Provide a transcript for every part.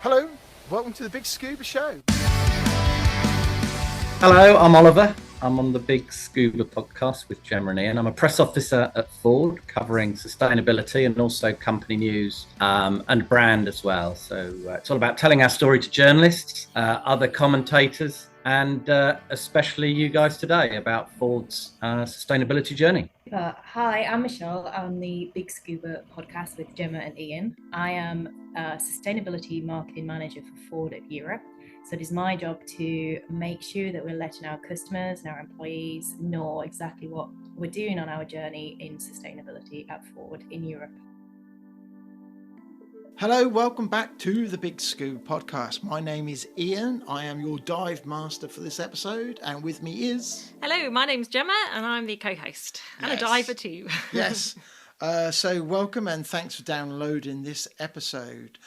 Hello, welcome to the Big Scuba Show. Hello, I'm Oliver. I'm on the Big Scuba podcast with Gemma and Ian. I'm a press officer at Ford, covering sustainability and also company news and brand as well. So it's all about telling our story to journalists, other commentators, and especially you guys today about Ford's sustainability journey. Hi, I'm Michelle on the Big Scuba podcast with Gemma and Ian. I am a sustainability marketing manager for Ford at Europe. So it is my job to make sure that we're letting our customers and our employees know exactly what we're doing on our journey in sustainability at Ford in Europe. Hello, welcome back to the Big Scuba podcast. My name is Ian. I am your dive master for this episode, and with me is... Hello, my name's Gemma, and I'm the co-host and a diver too. Yes. So welcome and thanks for downloading this episode.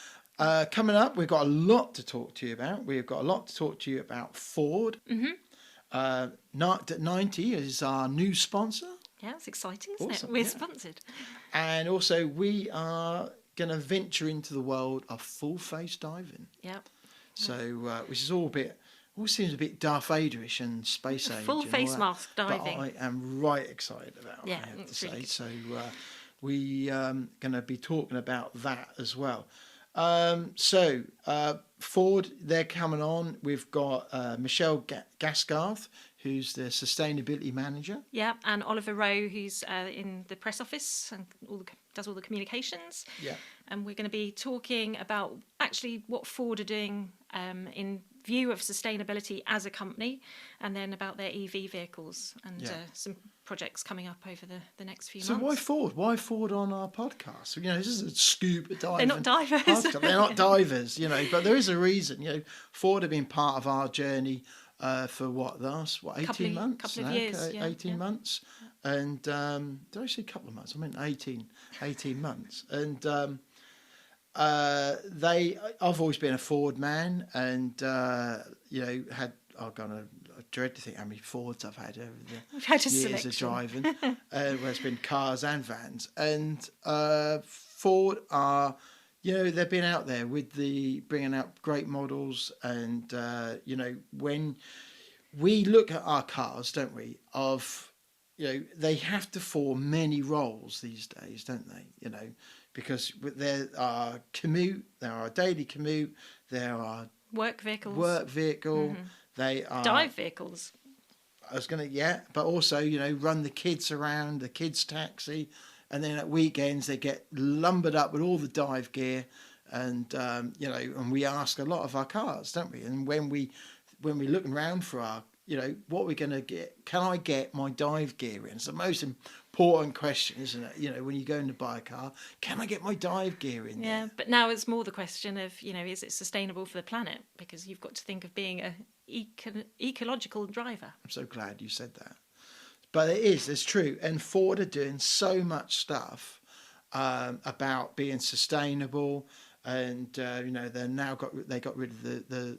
Coming up, we've got a lot to talk to you about. We've got a lot to talk to you about Ford. 90 is our new sponsor. Yeah, it's exciting, isn't it? We're sponsored. And also we are going to venture into the world of full-face diving. Yeah. So, which is all seems a bit Darth Vaderish and space age. Full face mask diving. But I am right excited about it, I have to say. Really so, we going to be talking about that as well. Ford, they're coming on. We've got Michelle Gasgarth, who's the sustainability manager. Yeah, and Oliver Rowe, who's in the press office and does all the communications. Yeah. And we're going to be talking about actually what Ford are doing in view of sustainability as a company, and then about their EV vehicles and some projects coming up over the next few months. So why Ford? Why Ford on our podcast? You know, this is a scuba diving. They're not divers. Podcast. They're not divers, you know, but there is a reason. You know, Ford have been part of our journey for 18 months? Couple of years, 18 months. And did I say a couple of months? I meant 18 months. And I've always been a Ford man, and I dread to think how many Fords I've had over the years of driving. Where it's been cars and vans, and Ford are, they've been out there with bringing out great models, and when we look at our cars, don't we? They have to form many roles these days, don't they? Because there are daily commute, there are work vehicle, mm-hmm. They are dive vehicles. But also, run the kids around, the kids taxi, and then at weekends they get lumbered up with all the dive gear, and and we ask a lot of our cars, don't we? And when we're looking around for our, what we're going to get, can I get my dive gear in? It's the most important question, isn't it? When you're going to buy a car, can I get my dive gear in? Yeah, but now it's more the question of, is it sustainable for the planet? Because you've got to think of being a ecological driver. I'm so glad you said that. But it's true. And Ford are doing so much stuff about being sustainable. And they got rid of the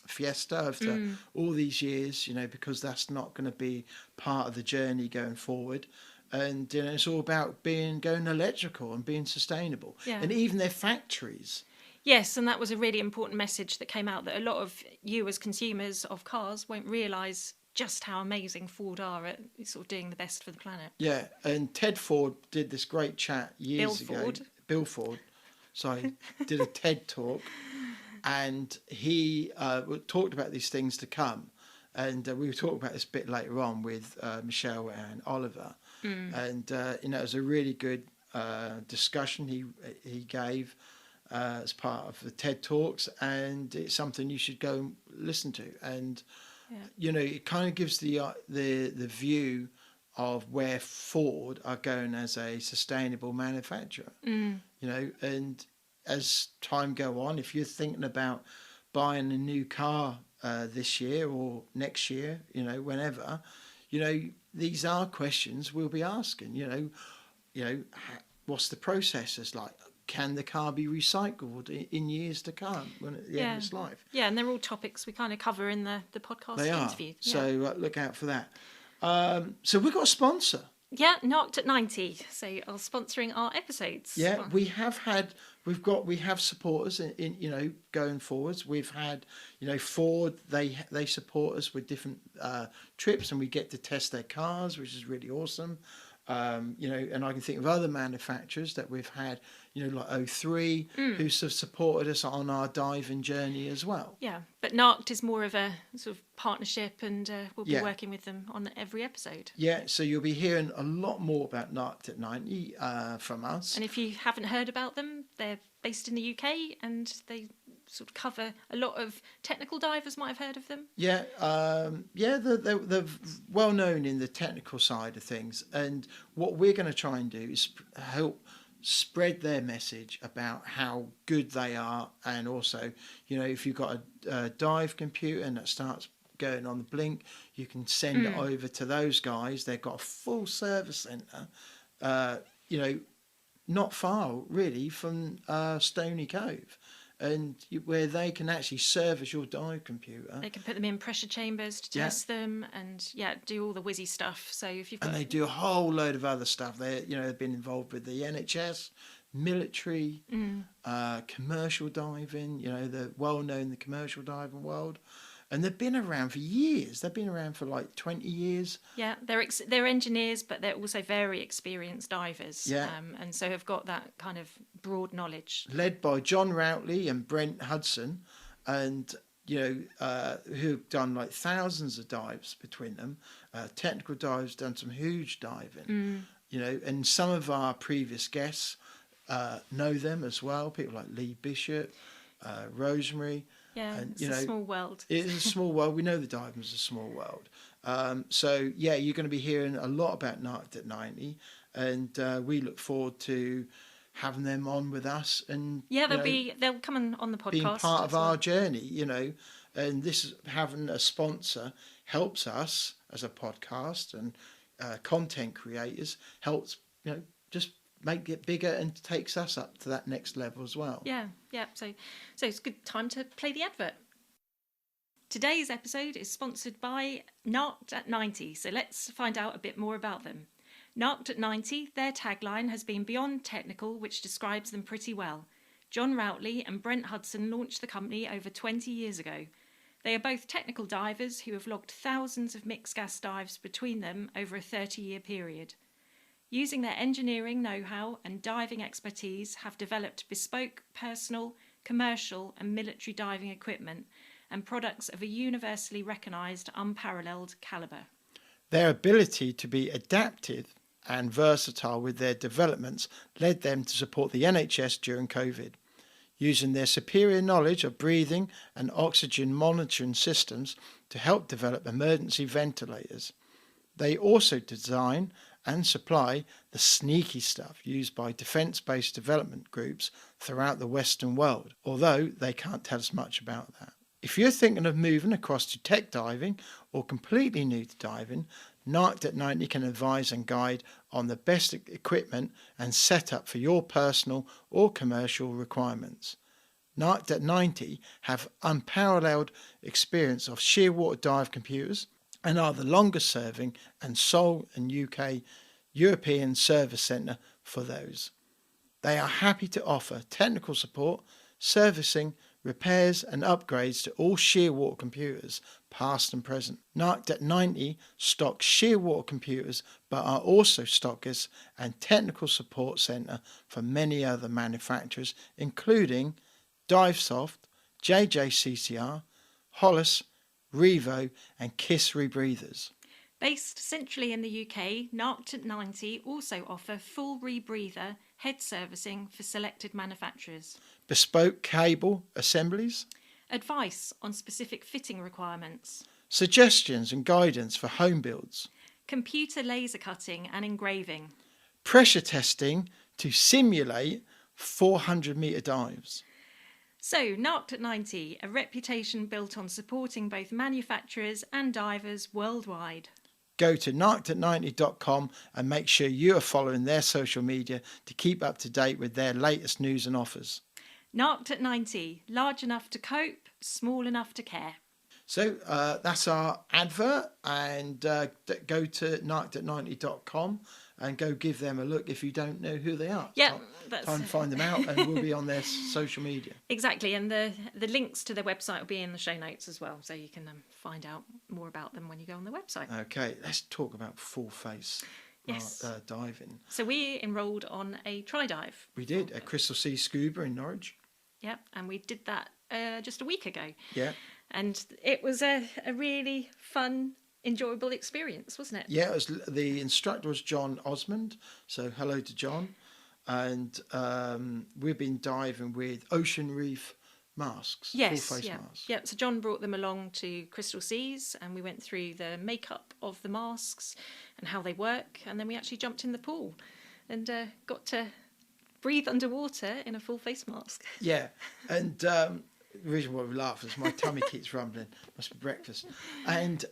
Fiesta after all these years, because that's not going to be part of the journey going forward. And it's all about going electrical and being sustainable. Yeah. And even their factories. Yes, and that was a really important message that came out, that a lot of you as consumers of cars won't realise just how amazing Ford are at sort of doing the best for the planet. Yeah, and Ted Ford did this great chat years ago. Bill Ford. Did a TED talk, and he talked about these things to come, and we were talking about this a bit later on with Michelle and Oliver, and it was a really good discussion he gave as part of the TED talks, and it's something you should go and listen to, and it kind of gives the view of where Ford are going as a sustainable manufacturer. And as time go on, if you're thinking about buying a new car this year or next year, whenever, these are questions we'll be asking. What's the processes like? Can the car be recycled in years to come at the end of its life? Yeah, and they're all topics we kind of cover in the podcast interview. Yeah. So look out for that. So we've got a sponsor. Yeah, Knocked at 90. So are sponsoring our episodes. Yeah, we have had we have supporters in going forwards. We've had Ford, they support us with different trips, and we get to test their cars, which is really awesome. And I can think of other manufacturers that we've had, like O3, who have supported us on our diving journey as well. Yeah, but NARCT is more of a sort of partnership, and we'll be working with them on every episode. Yeah, so you'll be hearing a lot more about NARCT at 90 from us. And if you haven't heard about them, they're based in the UK, and they sort of cover a lot of technical divers might have heard of them. Yeah, they're well known in the technical side of things, and what we're going to try and do is help spread their message about how good they are, and also, if you've got a dive computer and that starts going on the blink, you can send it over to those guys. They've got a full service centre, not far really from Stony Cove. And where they can actually service your dive computer. They can put them in pressure chambers to test them, and do all the whizzy stuff. So if you've got... And they do a whole load of other stuff. They've been involved with the NHS, military, commercial diving. They're well known in the commercial diving world. And they've been around for years. They've been around for like 20 years. Yeah, they're engineers, but they're also very experienced divers. Yeah. And so have got that kind of broad knowledge. Led by John Routley and Brent Hudson, and who've done like thousands of dives between them. Technical dives, done some huge diving. And some of our previous guests know them as well. People like Lee Bishop, Rosemary. Yeah, and, it's a small world. It is a small world. We know the diving's a small world. You're going to be hearing a lot about NARCT at 90, and we look forward to having them on with us. And they'll come on the podcast, being part of our journey. And this having a sponsor helps us as a podcast, and content creators helps just make it bigger and takes us up to that next level as well. Yeah. So it's a good time to play the advert. Today's episode is sponsored by NARCT at 90, so let's find out a bit more about them. NARCT at 90, their tagline has been beyond technical, which describes them pretty well. John Routley and Brent Hudson launched the company over 20 years ago. They are both technical divers who have logged thousands of mixed gas dives between them over a 30-year period. Using their engineering know-how and diving expertise, have developed bespoke, personal, commercial and military diving equipment and products of a universally recognised, unparalleled calibre. Their ability to be adaptive and versatile with their developments led them to support the NHS during COVID. Using their superior knowledge of breathing and oxygen monitoring systems to help develop emergency ventilators. They also design and supply the sneaky stuff used by defence-based development groups throughout the Western world, although they can't tell us much about that. If you're thinking of moving across to tech diving or completely new to diving, NARCT at 90 can advise and guide on the best equipment and setup for your personal or commercial requirements. NARCT at 90 have unparalleled experience of shearwater dive computers and are the longest serving and sole and UK European service centre for those. They are happy to offer technical support, servicing, repairs and upgrades to all shearwater computers, past and present. NARCT at 90 stocks shearwater computers, but are also stockers and technical support centre for many other manufacturers, including Divesoft, JJCCR, Hollis, Revo and Kiss rebreathers. Based centrally in the UK, NARCT at 90 also offer full rebreather head servicing for selected manufacturers. Bespoke cable assemblies. Advice on specific fitting requirements. Suggestions and guidance for home builds. Computer laser cutting and engraving. Pressure testing to simulate 400-metre dives. So, NARCT at 90, a reputation built on supporting both manufacturers and divers worldwide. Go to narctat90.com and make sure you are following their social media to keep up to date with their latest news and offers. NARCT at 90, large enough to cope, small enough to care. So that's our advert, and go to narctat90.com and go give them a look if you don't know who they are. Yeah, try and find them out, and we'll be on their social media. Exactly, and the links to their website will be in the show notes as well, so you can find out more about them when you go on the website. Okay, let's talk about full face diving. So we enrolled on a tri-dive. We did at Crystal Sea Scuba in Norwich. Yeah, and we did that just a week ago. Yeah. And it was a really fun, enjoyable experience, wasn't it? Yeah, the instructor was John Osmond, so hello to John. And we've been diving with ocean reef masks, full face masks. Yeah, so John brought them along to Crystal Seas, and we went through the makeup of the masks and how they work, and then we actually jumped in the pool and got to breathe underwater in a full face mask. Yeah, and the reason why we laugh is my tummy keeps rumbling. Must be breakfast. And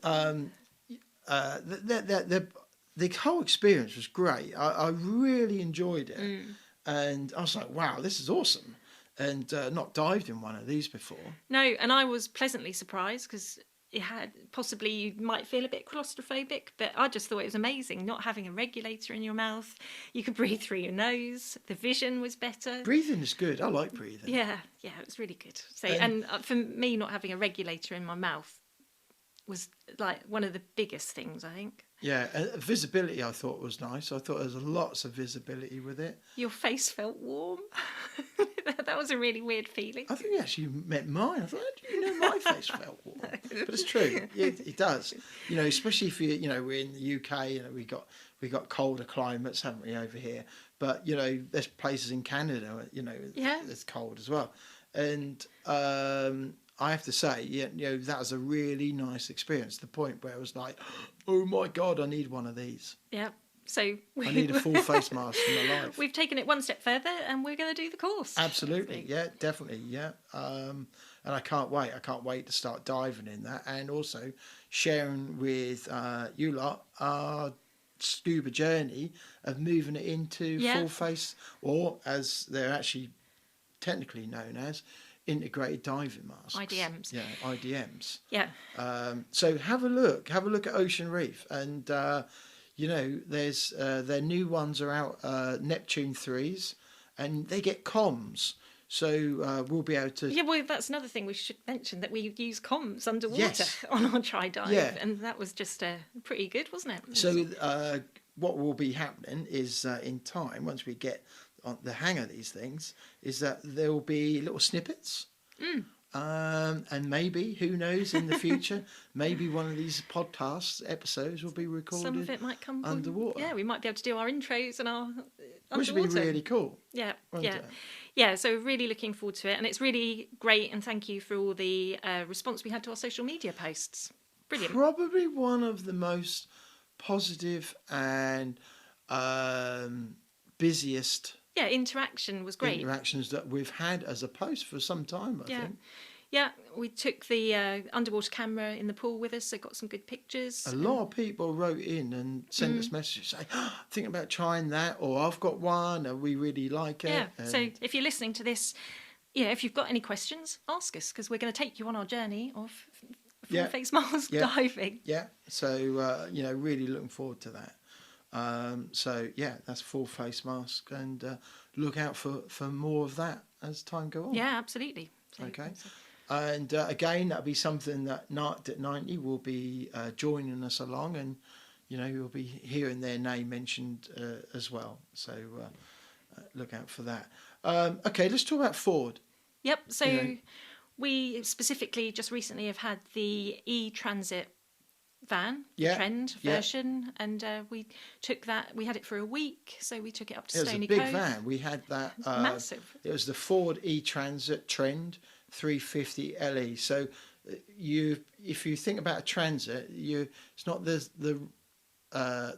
the whole experience was great. I really enjoyed it. And I was like, wow, this is awesome. And not dived in one of these before. No, and I was pleasantly surprised because it had possibly you might feel a bit claustrophobic, but I just thought it was amazing not having a regulator in your mouth. You could breathe through your nose. The vision was better. Breathing is good. I like breathing. Yeah, it was really good. So, and for me, not having a regulator in my mouth was like one of the biggest things, I think. Yeah, visibility I thought was nice. I thought there was lots of visibility with it. Your face felt warm. That was a really weird feeling. I think you actually met mine. I thought, how do you know my face felt warm? But it's true. It does. You know, especially if we're in the UK. You know, we got colder climates, haven't we, over here? But you know, there's places in Canada. You know, it's cold as well. And I have to say, you know, that was a really nice experience. To the point where it was like, oh my God, I need one of these. Yeah. So I need a full face mask in my life. We've taken it one step further, and we're going to do the course. Absolutely, yeah, definitely, yeah. And I can't wait. I can't wait to start diving in that, and also sharing with you lot our scuba journey of moving it into full face, or as they're actually technically known as, integrated diving masks. IDMs. Yeah, IDMs. Yeah. So have a look at Ocean Reef, and you know, there's their new ones are out, Neptune 3s, and they get comms. So we'll be able to... Yeah, well, that's another thing we should mention, that we use comms underwater on our tri-dive, and that was just pretty good, wasn't it? So what will be happening is in time, once we get on the hang of these things, is that there will be little snippets. And maybe, who knows, in the future, maybe one of these podcast episodes will be recorded. Some of it might come underwater. Yeah, we might be able to do our intros and our underwater. Which would be really cool. Yeah. So really looking forward to it, and it's really great. And thank you for all the response we had to our social media posts. Brilliant. Probably one of the most positive and busiest. Yeah, interaction was great. Interactions that we've had as a post for some time, I think. Yeah, we took the underwater camera in the pool with us, so got some good pictures. A lot of people wrote in and sent us messages saying, thinking about trying that, or I've got one, and we really like it. Yeah, so if you're listening to this, if you've got any questions, ask us, because we're going to take you on our journey of full face mask diving. Yeah, so, really looking forward to that. That's full face mask, and look out for more of that as time goes on. Yeah, absolutely. Okay. And again, that'll be something that Nart at 90 will be joining us along, and you'll be hearing their name mentioned as well. So look out for that. Okay, let's talk about Ford. Yep. So we specifically just recently have had the e-transit van, the Trend version, and we took that. We had it for a week, so we took it up to Stony Cove. It was a big van. We had that massive. It was the Ford e-transit Trend 350 LE. So if you think about a transit, it's not the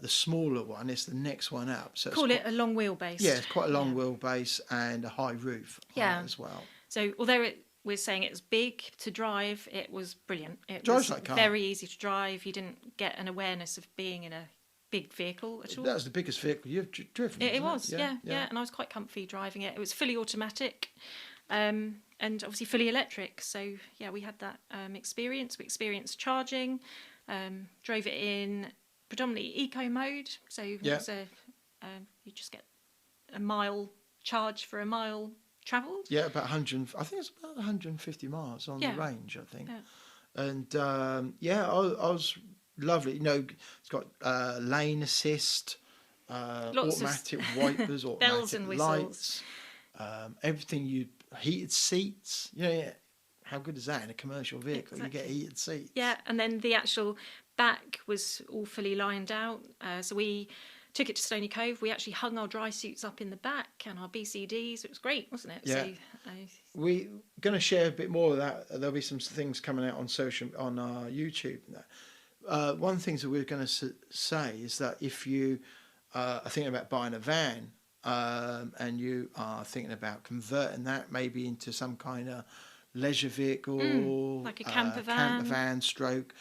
smaller one; it's the next one up. So call it a long wheelbase. Yeah, it's quite a long wheelbase and a high roof as well. So although we're saying it was big to drive, it was brilliant. It Drives was like a car. Very easy to drive. You didn't get an awareness of being in a big vehicle at all. That was the biggest vehicle you've driven. It was, yeah. And I was quite comfy driving it. It was fully automatic, and obviously fully electric. So we had that experience. We experienced charging, drove it in predominantly eco mode. So it was you just get a mile charge for a mile travelled. Yeah, about 100. I think it's about 150 miles on the range. I think, and I was lovely. You know, it's got lane assist, automatic wipers, bells automatic and lights, everything. Heated seats. Yeah. How good is that in a commercial vehicle? Exactly. You get heated seats. Yeah, and then the actual back was all fully lined out. So we took it to Stony Cove. We actually hung our dry suits up in the back and our BCDs. It was great, wasn't it? Yeah. So, we're going to share a bit more of that. There'll be some things coming out on our YouTube. One of the things that we're going to say is that if you are thinking about buying a van and you are thinking about converting that maybe into some kind of leisure vehicle, like a camper van stroke,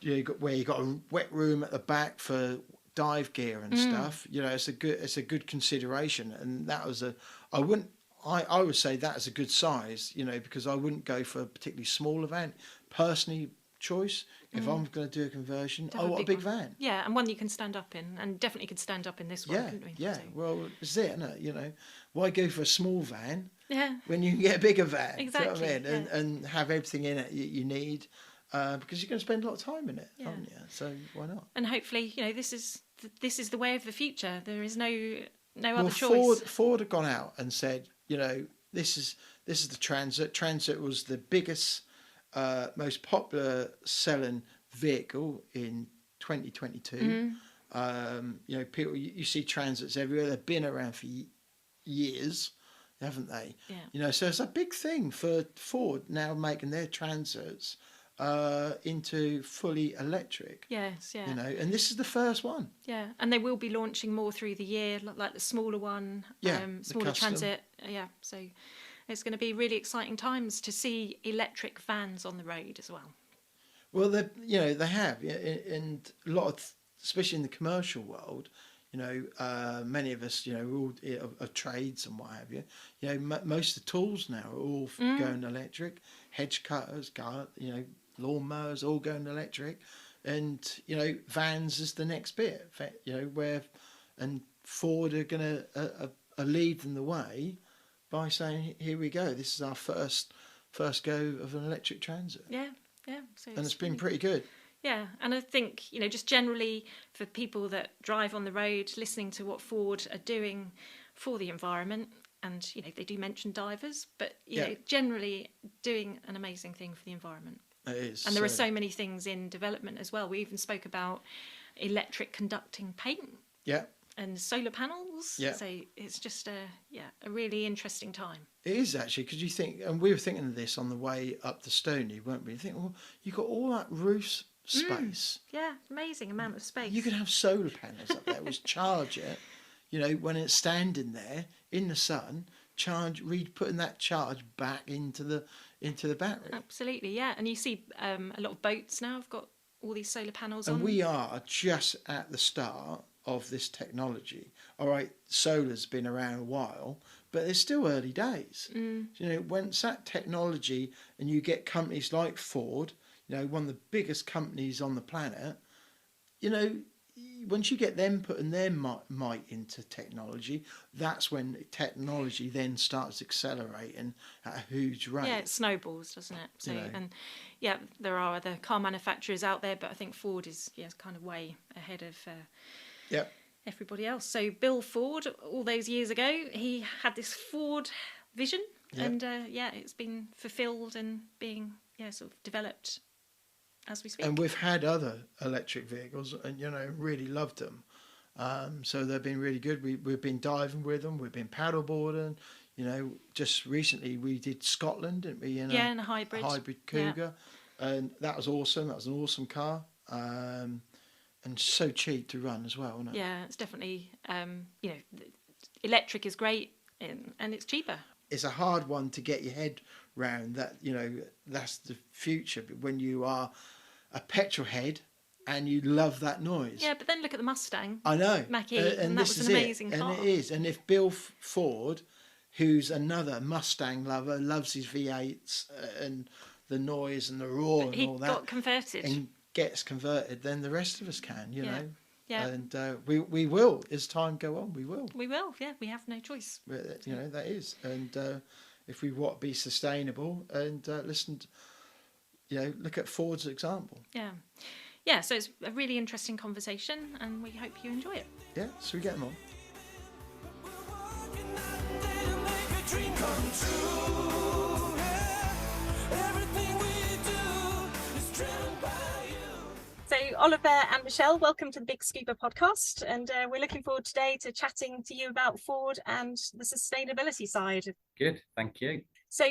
you got a wet room at the back for dive gear and stuff. You know, it's a good consideration, and that was I would say that is a good size. You know, because I wouldn't go for a particularly smaller van. Personally, choice if I'm going to do a conversion, I want a big van. Yeah, and one you can stand up in, and definitely could stand up in this one, couldn't we? Yeah. So. Well, it's it, isn't it? You know, why go for a small van? Yeah. When you can get a bigger van, exactly. You know what I mean? And have everything in it you need, because you're going to spend a lot of time in it, aren't you? So why not? And hopefully, you know, this is the way of the future. There is no other choice. Ford have gone out and said, you know, this is the Transit. Transit was the biggest, most popular selling vehicle in 2022. You know, people you see Transits everywhere. They've been around for years, haven't they? Yeah. You know, so it's a big thing for Ford now making their Transits into fully electric. Yes, yeah. You know, and this is the first one. Yeah, and they will be launching more through the year, like the smaller one, smaller Transit. Yeah, so it's going to be really exciting times to see electric vans on the road as well. Well, they have, and a lot of, especially in the commercial world. You know, many of us, you know, we're all of trades and what have you. You know, most of the tools now are all going electric. Hedge cutters, you know, lawnmowers, all going electric. And, you know, vans is the next bit. You know, and Ford are going to lead them the way by saying, here we go. This is our first go of an electric transit. Yeah. So and it's been pretty good. Yeah, and I think, you know, just generally for people that drive on the road, listening to what Ford are doing for the environment, and, you know, they do mention divers, but, you know, generally doing an amazing thing for the environment. It is. And there are so many things in development as well. We even spoke about electric conducting paint. Yeah. And solar panels. Yeah. So it's just a really interesting time. It is actually, because you think, and we were thinking of this on the way up to Stony, weren't we? You think, well, you've got all that roof space. Yeah, amazing amount of space. You could have solar panels up there, which charge it, you know, when it's standing there in the sun, putting that charge back into the battery. Absolutely, yeah. And you see a lot of boats now have got all these solar panels on. And we are just at the start of this technology. All right, solar's been around a while, but it's still early days. You know, once that technology, and you get companies like Ford, you know, one of the biggest companies on the planet, you know, once you get them putting their might into technology, that's when technology then starts accelerating at a huge rate. Yeah, it snowballs, doesn't it? So, you know. and yeah, there are other car manufacturers out there, but I think Ford is kind of way ahead of everybody else. So Bill Ford, all those years ago, he had this Ford vision, and it's been fulfilled and being sort of developed as we speak. And we've had other electric vehicles, and you know, really loved them. So they've been really good. We've been diving with them. We've been paddleboarding. You know, just recently we did Scotland, didn't we? In a hybrid Cougar, and that was awesome. That was an awesome car, and so cheap to run as well, isn't it? Yeah, it's definitely electric is great, and it's cheaper. It's a hard one to get your head round. That, you know, that's the future. But when you are a petrol head and you love that noise. Yeah, but then look at the Mustang. I know. Mach-E, and that was an amazing car. And it is. And if Bill Ford, who's another Mustang lover, loves his V8s and the noise and the roar and all that. He got converted. And gets converted, then the rest of us can, you know. Yeah. And we will, as time go on, we will. We will, yeah. We have no choice. You know, that is. And if we want to be sustainable and listen, you know, look at Ford's example. Yeah. Yeah, so it's a really interesting conversation and we hope you enjoy it. Yeah, so we get them on. So Oliver and Michelle, welcome to the Big Scuba podcast, and we're looking forward today to chatting to you about Ford and the sustainability side. Good, thank you. So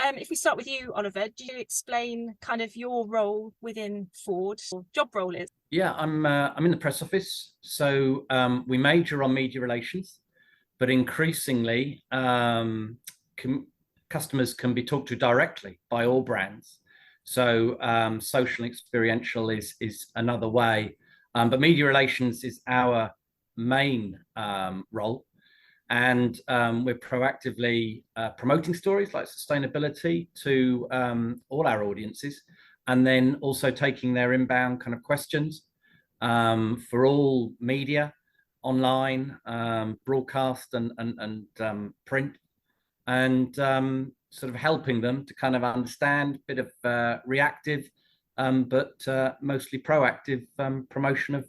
if we start with you, Oliver, do you explain kind of your role within Ford, or job role is? Yeah, I'm in the press office, so we major on media relations, but increasingly customers can be talked to directly by all brands. So social and experiential is another way, but media relations is our main role, and we're proactively promoting stories like sustainability to all our audiences, and then also taking their inbound kind of questions for all media, online, broadcast and print, and sort of helping them to kind of understand a bit of reactive, but mostly proactive promotion of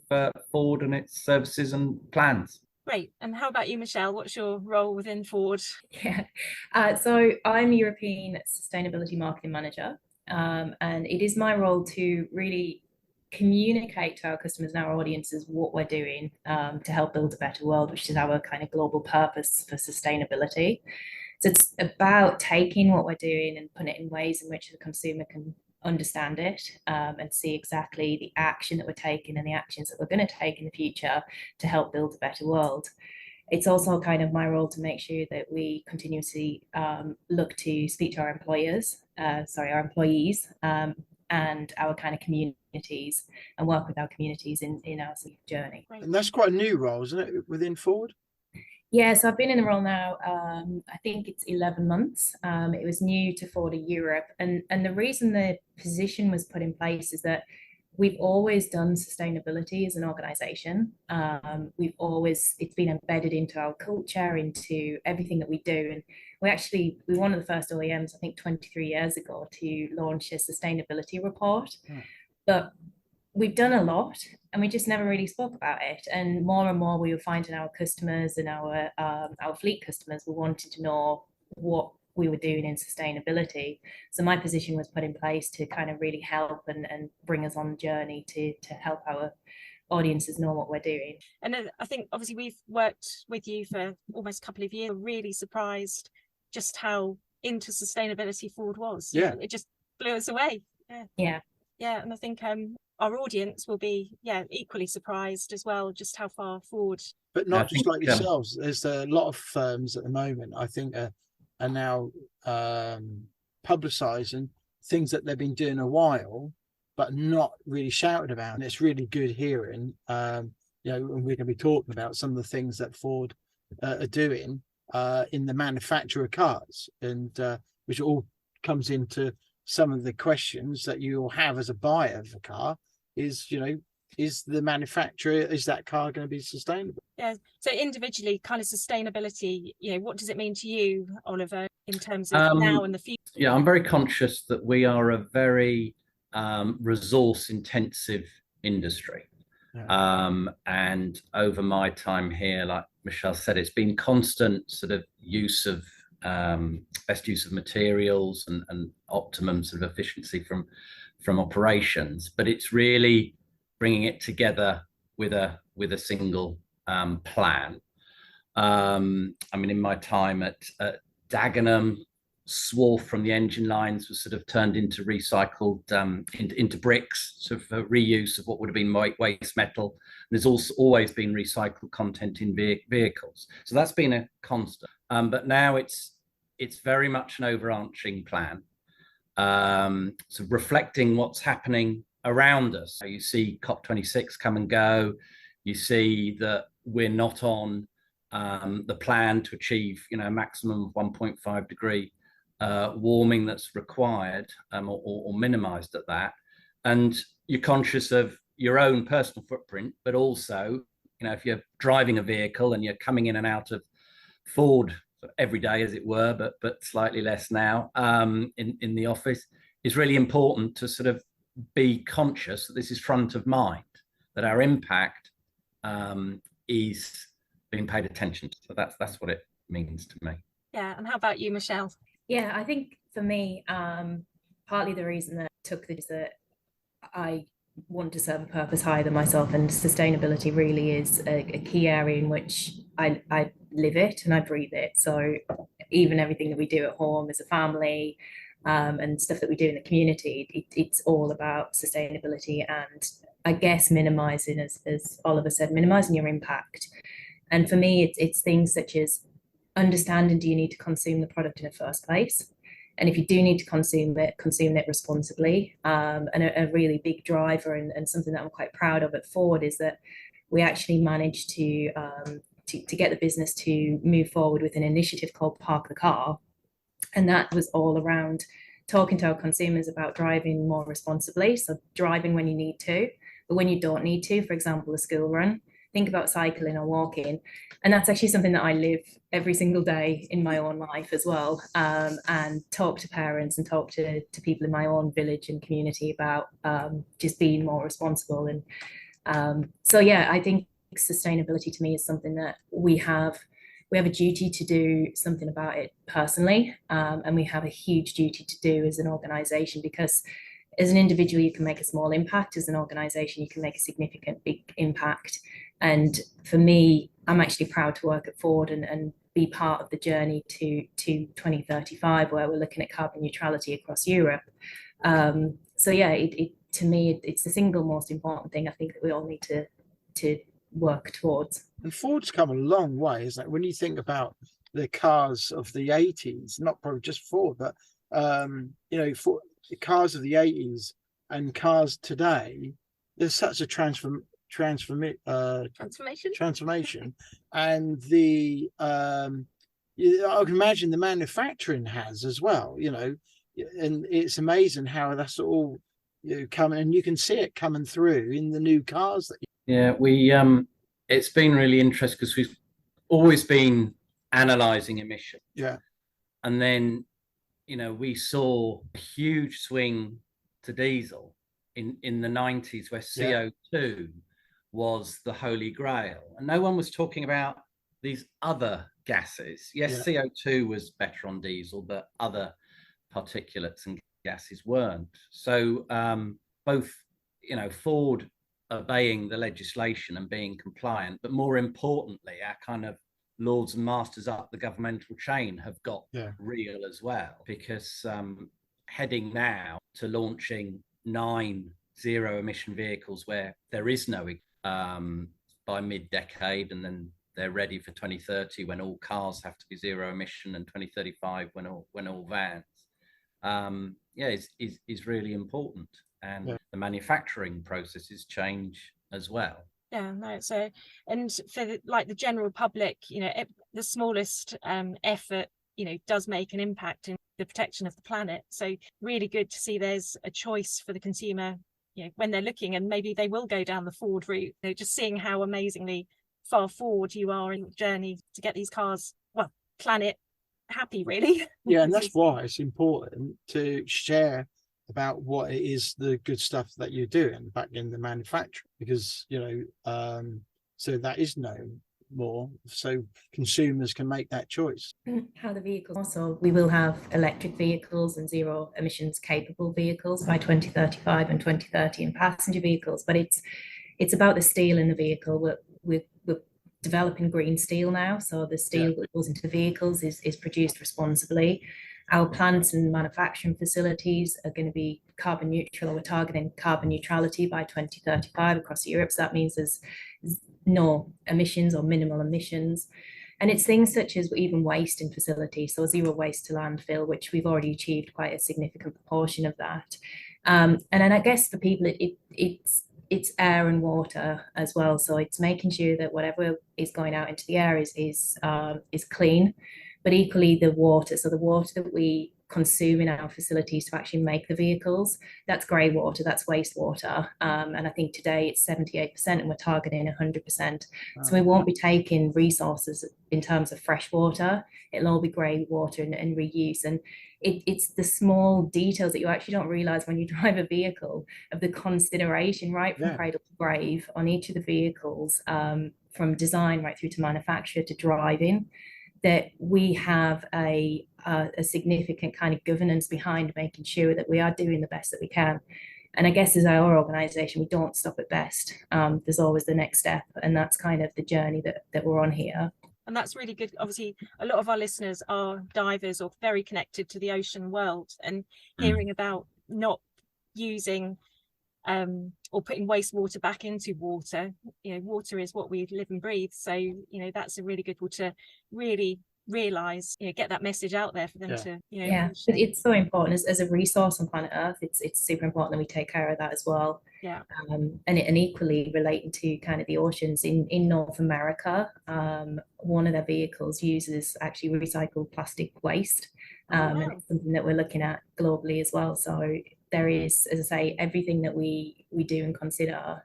Ford and its services and plans. Great. And how about you, Michelle? What's your role within Ford? Yeah, so I'm European Sustainability Marketing Manager, and it is my role to really communicate to our customers and our audiences what we're doing to help build a better world, which is our kind of global purpose for sustainability. So it's about taking what we're doing and putting it in ways in which the consumer can understand it and see exactly the action that we're taking and the actions that we're going to take in the future to help build a better world. It's also kind of my role to make sure that we continuously look to speak to our employees, our employees, and our kind of communities, and work with our communities in our journey. And that's quite a new role, isn't it, within Ford? Yeah, so I've been in the role now, I think it's 11 months. It was new to Ford Europe. And the reason the position was put in place is that we've always done sustainability as an organization. It's been embedded into our culture, into everything that we do. And we're one of the first OEMs, I think 23 years ago, to launch a sustainability report. But we've done a lot and we just never really spoke about it. And more we were finding our customers and our fleet customers were wanting to know what we were doing in sustainability. So my position was put in place to kind of really help and bring us on the journey to help our audiences know what we're doing. And I think obviously we've worked with you for almost a couple of years. We're really surprised just how into sustainability Ford was. Yeah. It just blew us away. Yeah. And I think our audience will be equally surprised as well, just how far Ford. But not just like yourselves. There's a lot of firms at the moment, I think, are now publicising things that they've been doing a while, but not really shouted about. And it's really good hearing, and we're going to be talking about some of the things that Ford are doing in the manufacture of cars, and which all comes into some of the questions that you'll have as a buyer of a car is, is the manufacturer, is that car going to be sustainable? Yeah. So individually, kind of sustainability, what does it mean to you, Oliver, in terms of now and the future? Yeah, I'm very conscious that we are a very resource intensive industry. Yeah. And over my time here, like Michelle said, it's been constant sort of use of best use of materials and optimum sort of efficiency from operations, but it's really bringing it together with a single plan. I mean, in my time at Dagenham, swarf from the engine lines was sort of turned into recycled into bricks, sort of reuse of what would have been waste metal. And there's also always been recycled content in vehicles, so that's been a constant. But now it's very much an overarching plan, so reflecting what's happening around us. So you see COP26 come and go. You see that we're not on the plan to achieve, a maximum of 1.5 degree warming that's required, or minimized at that. And you're conscious of, your own personal footprint, but also, if you're driving a vehicle and you're coming in and out of Ford every day, as it were, but slightly less now, in the office, is really important to sort of be conscious that this is front of mind, that our impact is being paid attention to. So that's what it means to me. Yeah. And how about you, Michelle? Yeah, I think for me, partly the reason that I took this is that I want to serve a purpose higher than myself, and sustainability really is a key area in which I live it and I breathe it. So even everything that we do at home as a family, and stuff that we do in the community, it's all about sustainability, and I guess minimizing, as Oliver said, minimizing your impact. And for me, it's things such as understanding, do you need to consume the product in the first place? And if you do need to consume it responsibly. And a really big driver and something that I'm quite proud of at Ford is that we actually managed to get the business to move forward with an initiative called Park the Car. And that was all around talking to our consumers about driving more responsibly. So driving when you need to, but when you don't need to, for example, a school run, think about cycling or walking. And that's actually something that I live every single day in my own life as well, and talk to parents and talk to people in my own village and community about just being more responsible. And so, yeah, I think sustainability to me is something that we have a duty to do something about it personally, and we have a huge duty to do as an organisation, because as an individual you can make a small impact, as an organisation you can make a significant big impact. And for me, I'm actually proud to work at Ford and be part of the journey to 2035, where we're looking at carbon neutrality across Europe. So yeah, to me, it's the single most important thing I think that we all need to work towards. And Ford's come a long way, isn't it? When you think about the cars of the 80s, not probably just Ford, but for the cars of the 80s and cars today, there's such a transformation, and the I can imagine the manufacturing has as well, and it's amazing how that's all coming, and you can see it coming through in the new cars that we it's been really interesting because we've always been analyzing emissions, and then we saw a huge swing to diesel in the 90s, where CO2 was the holy grail, and no one was talking about these other gases. Yes, CO2 was better on diesel, but other particulates and gases weren't. So both Ford obeying the legislation and being compliant, but more importantly, our kind of lords and masters up the governmental chain have got real as well, because heading now to launching 9 zero emission vehicles where there is no by mid-decade, and then they're ready for 2030 when all cars have to be zero emission, and 2035 when all vans is really important. And the manufacturing processes change as well. So, and for the general public, the smallest effort does make an impact in the protection of the planet. So really good to see there's a choice for the consumer when they're looking, and maybe they will go down the Ford route. Just seeing how amazingly far forward you are in the journey to get these cars planet happy, really. And that's why it's important to share about what it is, the good stuff that you're doing back in the manufacturing, because so that is known more, so consumers can make that choice. How the vehicles, also we will have electric vehicles and zero emissions capable vehicles by 2035 and 2030 in passenger vehicles, but it's about the steel in the vehicle. We're developing green steel now, so the steel that goes into the vehicles is produced responsibly. Our plants and manufacturing facilities are going to be carbon neutral, or we're targeting carbon neutrality by 2035 across Europe. So that means there's no emissions or minimal emissions. And it's things such as even waste in facilities, so zero waste to landfill, which we've already achieved quite a significant proportion of that. And then I guess for people, it's air and water as well. So it's making sure that whatever is going out into the air is clean. But equally the water, so the water that we consume in our facilities to actually make the vehicles. That's grey water, that's wastewater. And I think today it's 78% and we're targeting 100%. So we won't be taking resources in terms of fresh water. It'll all be grey water and reuse. And it's the small details that you actually don't realise when you drive a vehicle of the consideration right from cradle to grave on each of the vehicles, from design right through to manufacture to driving, that we have a significant kind of governance behind making sure that we are doing the best that we can. And I guess as our organisation, we don't stop at best. There's always the next step, and that's kind of the journey that we're on here. And that's really good. Obviously, a lot of our listeners are divers or very connected to the ocean world, and hearing about not using or putting wastewater back into water. Water is what we live and breathe. So, that's a really good one to really realise, get that message out there for them to, but it's so important as a resource on planet Earth. It's super important that we take care of that as well. And equally relating to kind of the oceans in North America, one of their vehicles uses actually recycled plastic waste, and it's something that we're looking at globally as well. So there is, as I say, everything that we do and consider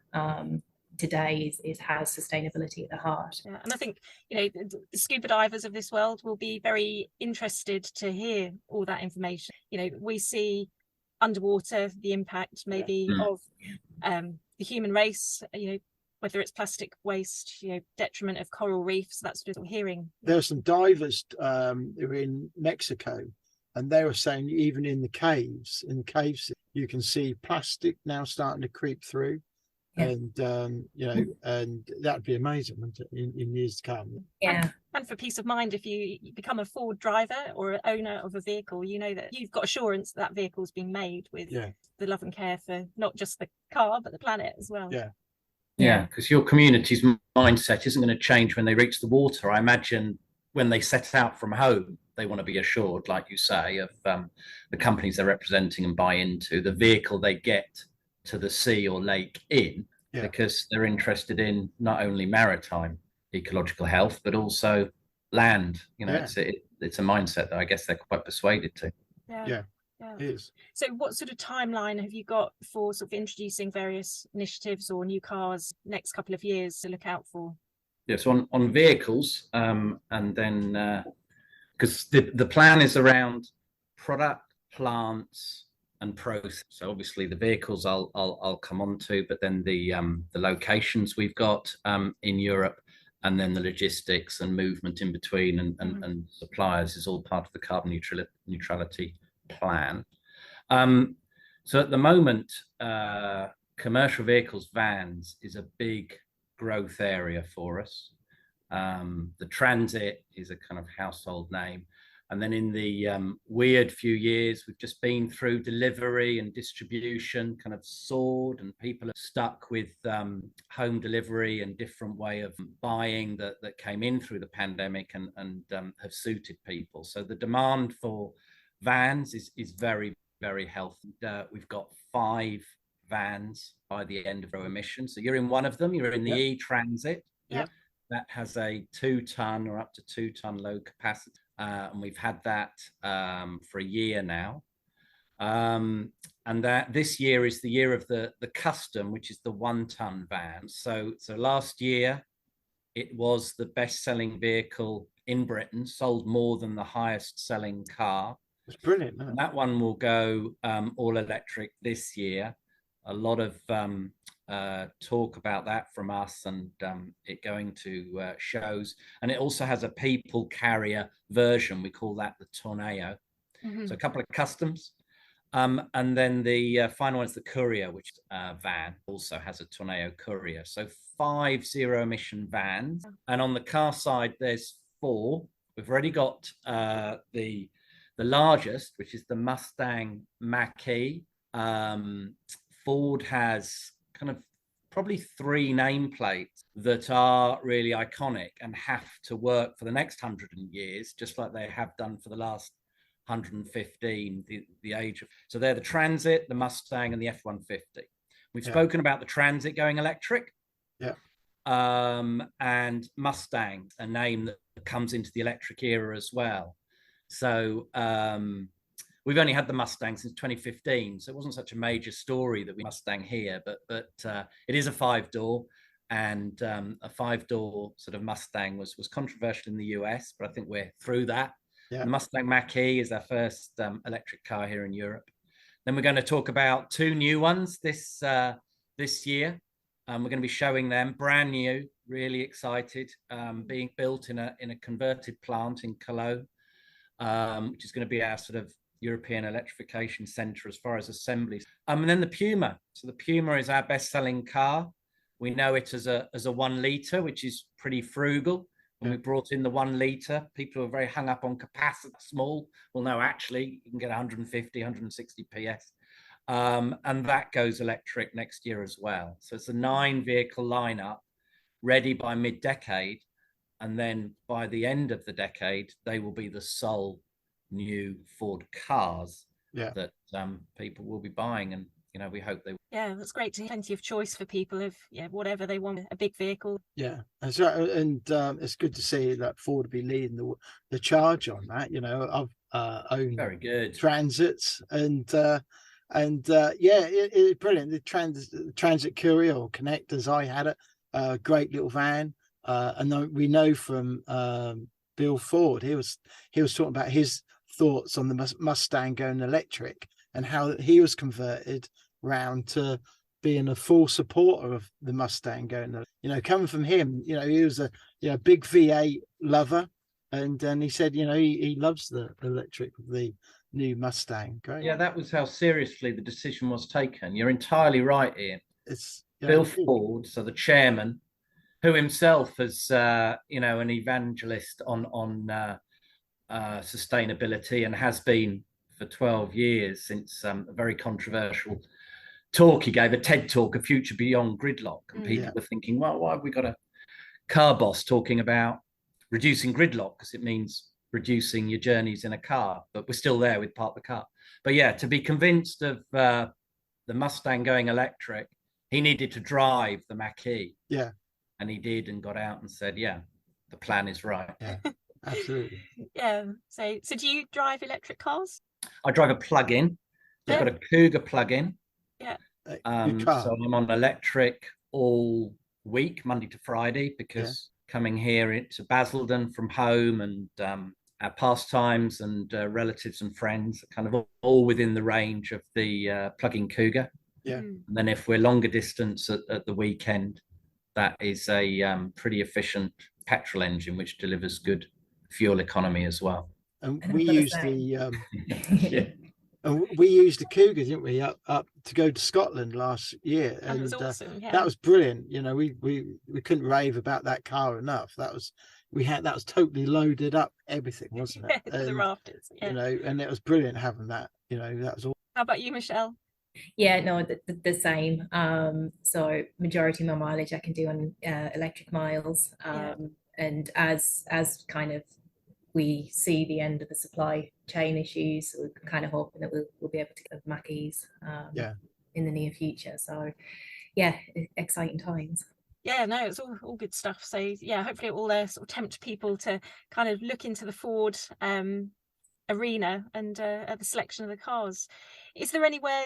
today has sustainability at the heart. And I think the scuba divers of this world will be very interested to hear all that information. We see underwater the impact maybe of the human race, whether it's plastic waste, detriment of coral reefs. That's just hearing. There are some divers who are in Mexico, and they were saying even in the caves, you can see plastic now starting to creep through. And and that'd be amazing, wouldn't it, in years to come. And for peace of mind, if you become a Ford driver or an owner of a vehicle, that you've got assurance that vehicle's been made with the love and care for not just the car but the planet as well. Because your community's mindset isn't going to change when they reach the water. I imagine when they set out from home, they want to be assured, like you say, of the companies they're representing and buy into, the vehicle they get to the sea or lake in, because they're interested in not only maritime ecological health but also land. It's a mindset that I guess they're quite persuaded to. It is. So what sort of timeline have you got for sort of introducing various initiatives or new cars next couple of years to look out for? So on vehicles, and then because the plan is around product, plants and process. So obviously the vehicles I'll come on to, but then the locations we've got in Europe, and then the logistics and movement in between and suppliers is all part of the carbon neutrality plan. So at the moment, commercial vehicles, vans, is a big growth area for us. The Transit is a kind of household name. And then in the weird few years, we've just been through delivery and distribution kind of soared, and people are stuck with home delivery and different way of buying that came in through the pandemic and have suited people. So the demand for vans is very, very healthy. We've got 5 vans by the end of Rowe emissions. So you're in one of them, you're in the e-Transit. That has a 2-ton or up to 2-ton load capacity. And we've had that for a year now. And that this year is the year of the Custom, which is the 1-ton van. So last year, it was the best-selling vehicle in Britain, sold more than the highest-selling car. It's brilliant, man. And that one will go all electric this year. A lot of talk about that from us, and it going to shows. And it also has a people carrier version. We call that the Tornado. So a couple of customs. And then the final one is the Courier, which van also has a Tornado Courier. So 5 zero-emission vans. And on the car side, there's 4. We've already got the largest, which is the Mustang Mach-E. Ford has kind of probably 3 nameplates that are really iconic and have to work for the next 100 years, just like they have done for the last 115, the age of. So they're the Transit, the Mustang, and the F-150. We've spoken about the Transit going electric. And Mustang, a name that comes into the electric era as well. So we've only had the Mustang since 2015, so it wasn't such a major story that we Mustang here, but it is a 5-door, and a 5-door sort of Mustang was controversial in the US, but I think we're through that. Yeah. The Mustang Mach-E is our first electric car here in Europe. Then we're going to talk about 2 new ones this year. We're going to be showing them, brand new, really excited, being built in a converted plant in Cologne, which is going to be our sort of European electrification centre as far as assemblies. And then the Puma. So the Puma is our best-selling car. We know it as a 1 litre, which is pretty frugal. When we brought in the 1 litre, people were very hung up on capacity, small. Well, no, actually, you can get 150, 160 PS. And that goes electric next year as well. So it's a 9-vehicle lineup ready by mid-decade. And then by the end of the decade, they will be the sole new Ford cars that people will be buying. And, you know, we hope they will. Yeah, that's great to have plenty of choice for people of whatever they want, a big vehicle. Yeah, that's right. And it's good to see that Ford will be leading the charge on that. You know, I've owned very good Transits, and it's brilliant. The Transit Courier or Connectors, I had a great little van, and we know from Bill Ford, he was talking about his thoughts on the Mustang going electric and how he was converted round to being a full supporter of the Mustang going, you know, coming from him, you know, he was a big V8 lover, and he said, you know, he loves the electric of the new Mustang. Great. Yeah, that was how seriously the decision was taken. You're entirely right, Ian. It's Bill Ford, so the chairman, who himself is an evangelist on sustainability, and has been for 12 years since a very controversial talk he gave, a TED talk, A Future Beyond Gridlock, and people were thinking, well, why have we got a car boss talking about reducing gridlock, because it means reducing your journeys in a car, but we're still there with Park the Car. But yeah, to be convinced of the Mustang going electric, he needed to drive the Mach-E. Yeah. And he did, and got out and said, yeah, the plan is right. Yeah, absolutely. Yeah. So do you drive electric cars? I drive a plug-in. I've got a Cougar plug-in. Yeah. So I'm on electric all week, Monday to Friday, because coming here to Basildon from home, and our pastimes and relatives and friends are kind of all within the range of the plug-in Cougar. Yeah. And then if we're longer distance at the weekend, that is a pretty efficient petrol engine, which delivers good fuel economy as well. And we used we used the Cougar, didn't we, up to go to Scotland last year, and that was awesome. That was brilliant. You know, we couldn't rave about that car enough. That was totally loaded up, everything, wasn't it? And, the rafters. Yeah. You know, and it was brilliant having that. You know, that was all. How about you, Michelle? Yeah, no, the same. So majority of my mileage I can do on electric miles, and as kind of we see the end of the supply chain issues, we're kind of hoping that we'll be able to get Mach-E's in the near future. So yeah, exciting times. Yeah, no, it's all good stuff. So yeah, hopefully it will sort of tempt people to kind of look into the Ford arena and at the selection of the cars. Is there anywhere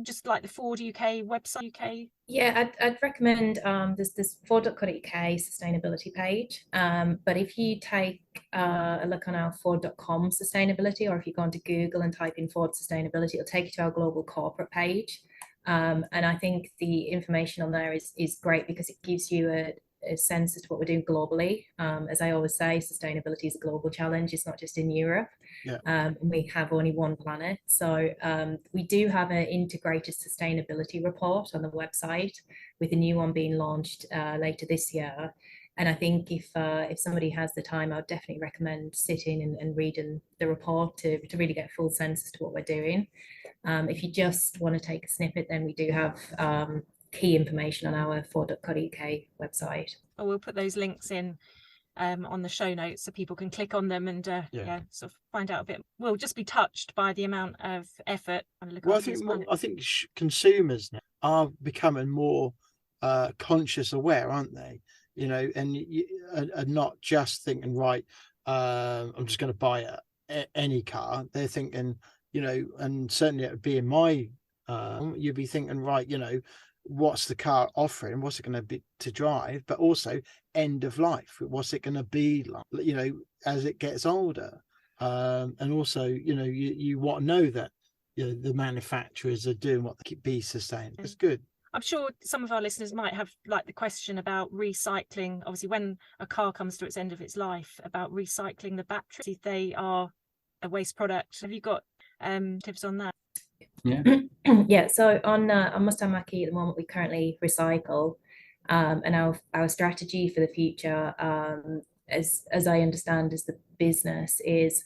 just like the Ford UK website? Yeah, I'd recommend there's this Ford.co.uk sustainability page, but if you take a look on our Ford.com sustainability, or if you go onto Google and type in Ford sustainability, it'll take you to our global corporate page, and I think the information on there is great, because it gives you a sense as to what we're doing globally. As I always say, sustainability is a global challenge. It's not just in Europe. We have only one planet. So we do have an integrated sustainability report on the website, with a new one being launched later this year. And I think if somebody has the time, I would definitely recommend sitting and reading the report to really get a full sense as to what we're doing. If you just want to take a snippet, then we do have key information on our Ford.co.uk website. Well, we'll put those links in on the show notes so people can click on them and sort of find out a bit. We'll just be touched by the amount of effort. Well, I think consumers now are becoming more conscious aware, aren't they? You know, and are not just thinking, right, I'm just going to buy any car. They're thinking, and certainly it would be in my, you'd be thinking, right, what's the car offering? What's it going to be to drive? But also end of life. What's it going to be like, as it gets older? And also, you want to know that, the manufacturers are doing what they be sustainable. It's good. I'm sure some of our listeners might have like the question about recycling. Obviously, when a car comes to its end of its life, about recycling the batteries, they are a waste product. Have you got tips on that? Yeah. Yeah. So on Mustang Mach-E at the moment, we currently recycle, and our strategy for the future, as I understand, as the business is,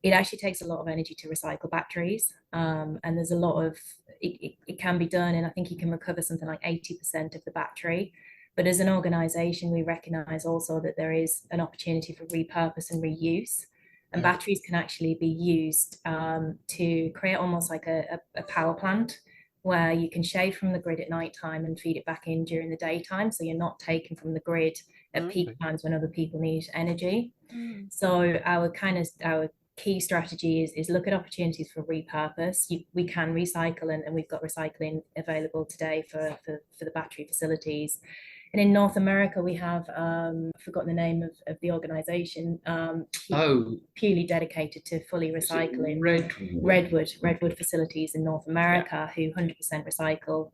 it actually takes a lot of energy to recycle batteries, and there's a lot of it can be done, and I think you can recover something like 80% of the battery. But as an organization, we recognize also that there is an opportunity for repurpose and reuse, and batteries can actually be used to create almost like a power plant, where you can shade from the grid at night time and feed it back in during the daytime, so you're not taking from the grid at peak times when other people need energy. So our key strategy is look at opportunities for repurpose. We can recycle, and we've got recycling available today for the battery facilities. And in North America, we have I've forgotten the name of the organization, purely dedicated to fully recycling redwood facilities in North America, who 100% recycle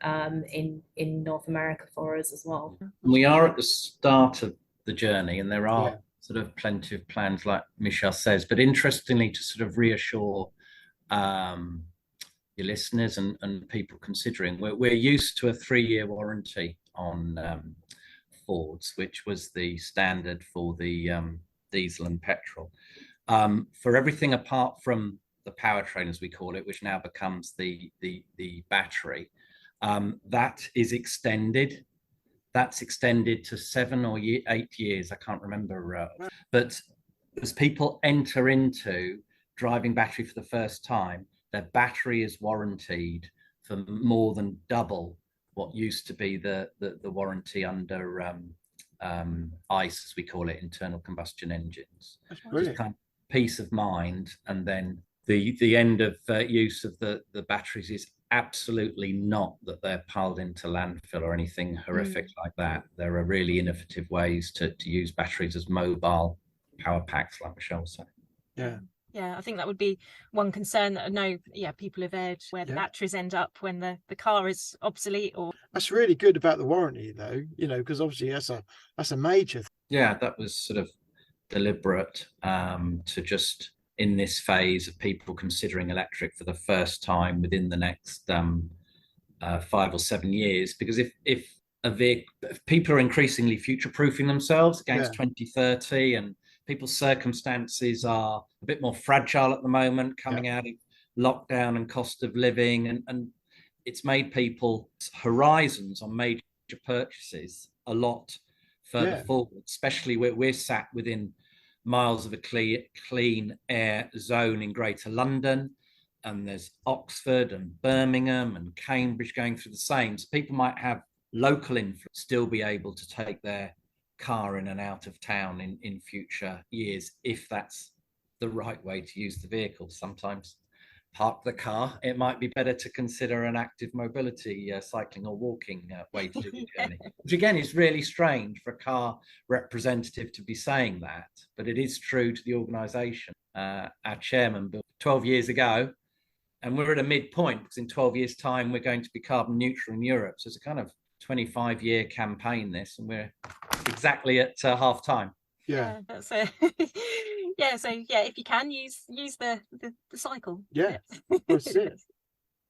in North America for us as well. We are at the start of the journey, and there are sort of plenty of plans, like Michelle says, but interestingly, to sort of reassure your listeners and people considering, we're used to a 3-year warranty on Fords, which was the standard for the diesel and petrol. For everything apart from the powertrain, as we call it, which now becomes the battery, that is extended. That's extended to 7 or 8 years. I can't remember. But as people enter into driving battery for the first time, their battery is warranted for more than double what used to be the warranty under ICE, as we call it, internal combustion engines. Just kind of peace of mind. And then the end of use of the batteries is absolutely not that they're piled into landfill or anything horrific like that. There are really innovative ways to use batteries as mobile power packs, like Michelle said. Yeah, I think that would be one concern that I know people have aired, where the batteries end up when the car is obsolete. Or that's really good about the warranty, though, because obviously that's a major that was sort of deliberate, to just, in this phase of people considering electric for the first time within the next 5 or 7 years, because if people are increasingly future-proofing themselves against 2030, and people's circumstances are a bit more fragile at the moment, coming out of lockdown and cost of living, and it's made people's horizons on major purchases a lot further forward, especially where we're sat within miles of a clean air zone in Greater London, and there's Oxford and Birmingham and Cambridge going through the same. So people might have local influence, still be able to take their car in and out of town in future years, if that's the right way to use the vehicle. Sometimes park the car, it might be better to consider an active mobility, cycling or walking way to do the journey, which again is really strange for a car representative to be saying that, but it is true to the organisation. Our chairman built 12 years ago, and we're at a midpoint, because in 12 years time we're going to be carbon neutral in Europe. So it's a kind of 25-year campaign, this, and we're exactly at half time. That's it. So if you can use the cycle. That's it.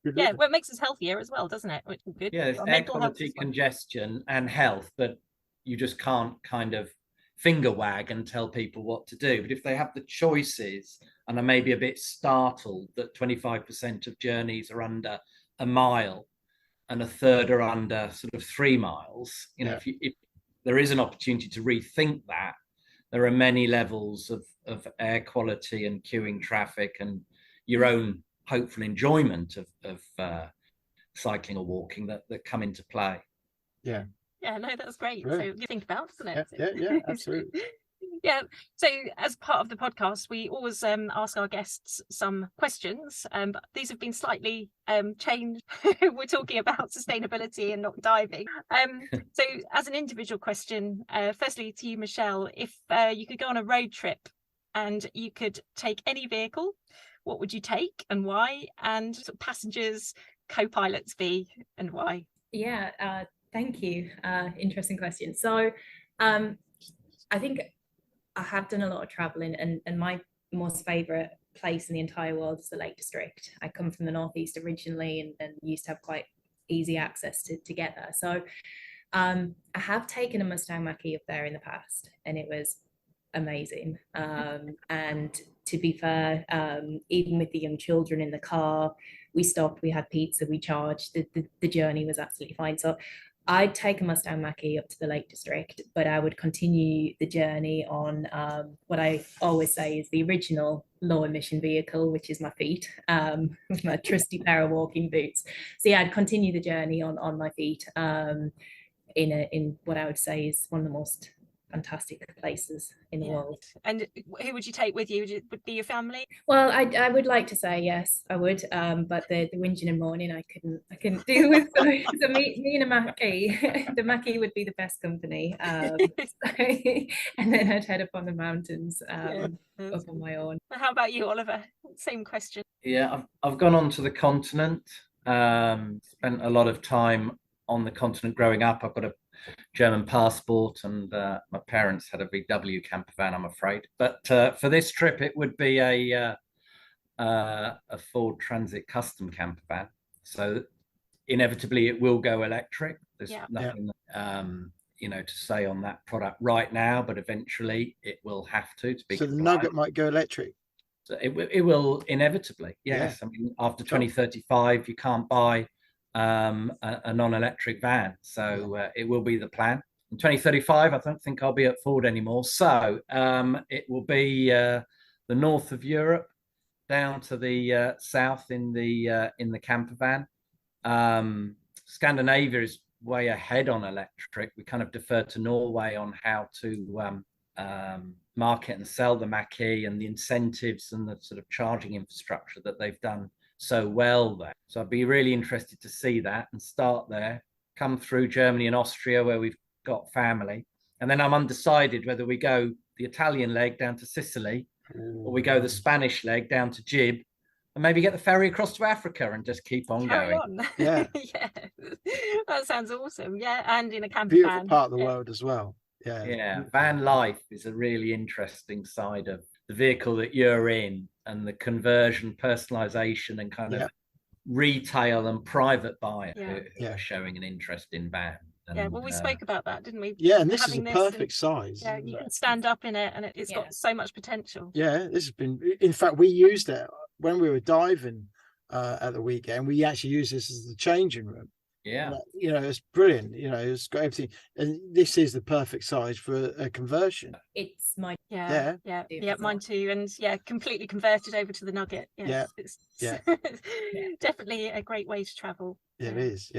Well, it makes us healthier as well, doesn't it? Which is good. It's air quality, congestion and health, but you just can't kind of finger wag and tell people what to do. But if they have the choices and are maybe a bit startled that 25% of journeys are under a mile and a third are under sort of 3 miles, if there is an opportunity to rethink that, there are many levels of air quality and queuing traffic and your own hopeful enjoyment of cycling or walking that come into play. No, that's great. So you think about, isn't it? Absolutely. Yeah. So as part of the podcast, we always ask our guests some questions, but these have been slightly changed. We're talking about sustainability and not diving. So as an individual question, firstly to you, Michelle, if you could go on a road trip and you could take any vehicle, what would you take and why? And sort of passengers, co-pilots be and why? Yeah, thank you. Interesting question. So I think I have done a lot of traveling, and my most favorite place in the entire world is the Lake District. I come from the Northeast originally and used to have quite easy access to get there. So I have taken a Mustang Mach-E up there in the past, and it was amazing. And to be fair, even with the young children in the car, we stopped, we had pizza, we charged, the journey was absolutely fine. So I'd take a Mustang Mach-E up to the Lake District, but I would continue the journey on what I always say is the original low emission vehicle, which is my feet, with my trusty pair of walking boots. So yeah, I'd continue the journey on my feet in what I would say is one of the most fantastic places in the world. And who would you take with you? Would it be your family? Well, I would like to say yes, I would, but the whinging and moaning I couldn't deal with. So me and a Mach-E, the Mach-E would be the best company. And then I'd head up on the mountains up on my own. How about you, Oliver? Same question. Yeah, I've gone on to the continent, spent a lot of time on the continent growing up. I've got a German passport, and my parents had a VW camper van, I'm afraid. But for this trip, it would be a Ford Transit custom camper van. So inevitably, it will go electric. There's nothing, to say on that product right now, but eventually it will have to be. So the Nugget might go electric. So it will inevitably, yes. I mean, after 2035, you can't buy a non-electric van, so it will be the plan. In 2035, I don't think I'll be at Ford anymore, so it will be the north of Europe down to the south in the camper van. Scandinavia is way ahead on electric. We kind of defer to Norway on how to market and sell the Mach-E and the incentives and the sort of charging infrastructure that they've done so well there. So I'd be really interested to see that and start there, come through Germany and Austria where we've got family. And then I'm undecided whether we go the Italian leg down to Sicily or we go the Spanish leg down to Gib and maybe get the ferry across to Africa and just keep on going. Yeah. That sounds awesome. Yeah, and in a camper Beautiful van. part of the world as well. Yeah, van life is a really interesting side of the vehicle that you're in, and the conversion, personalization, and kind of retail and private buyer who are showing an interest in van. And, well, we spoke about that, didn't we? Yeah, and this is a perfect size. Yeah, you can stand up in it, and it's got so much potential. Yeah, this has been. In fact, we used it when we were diving at the weekend. We actually used this as the changing room. Yeah, it's brilliant. It's got everything, and this is the perfect size for a conversion. It's my mine too, and completely converted over to the Nugget. It's definitely a great way to travel. It is.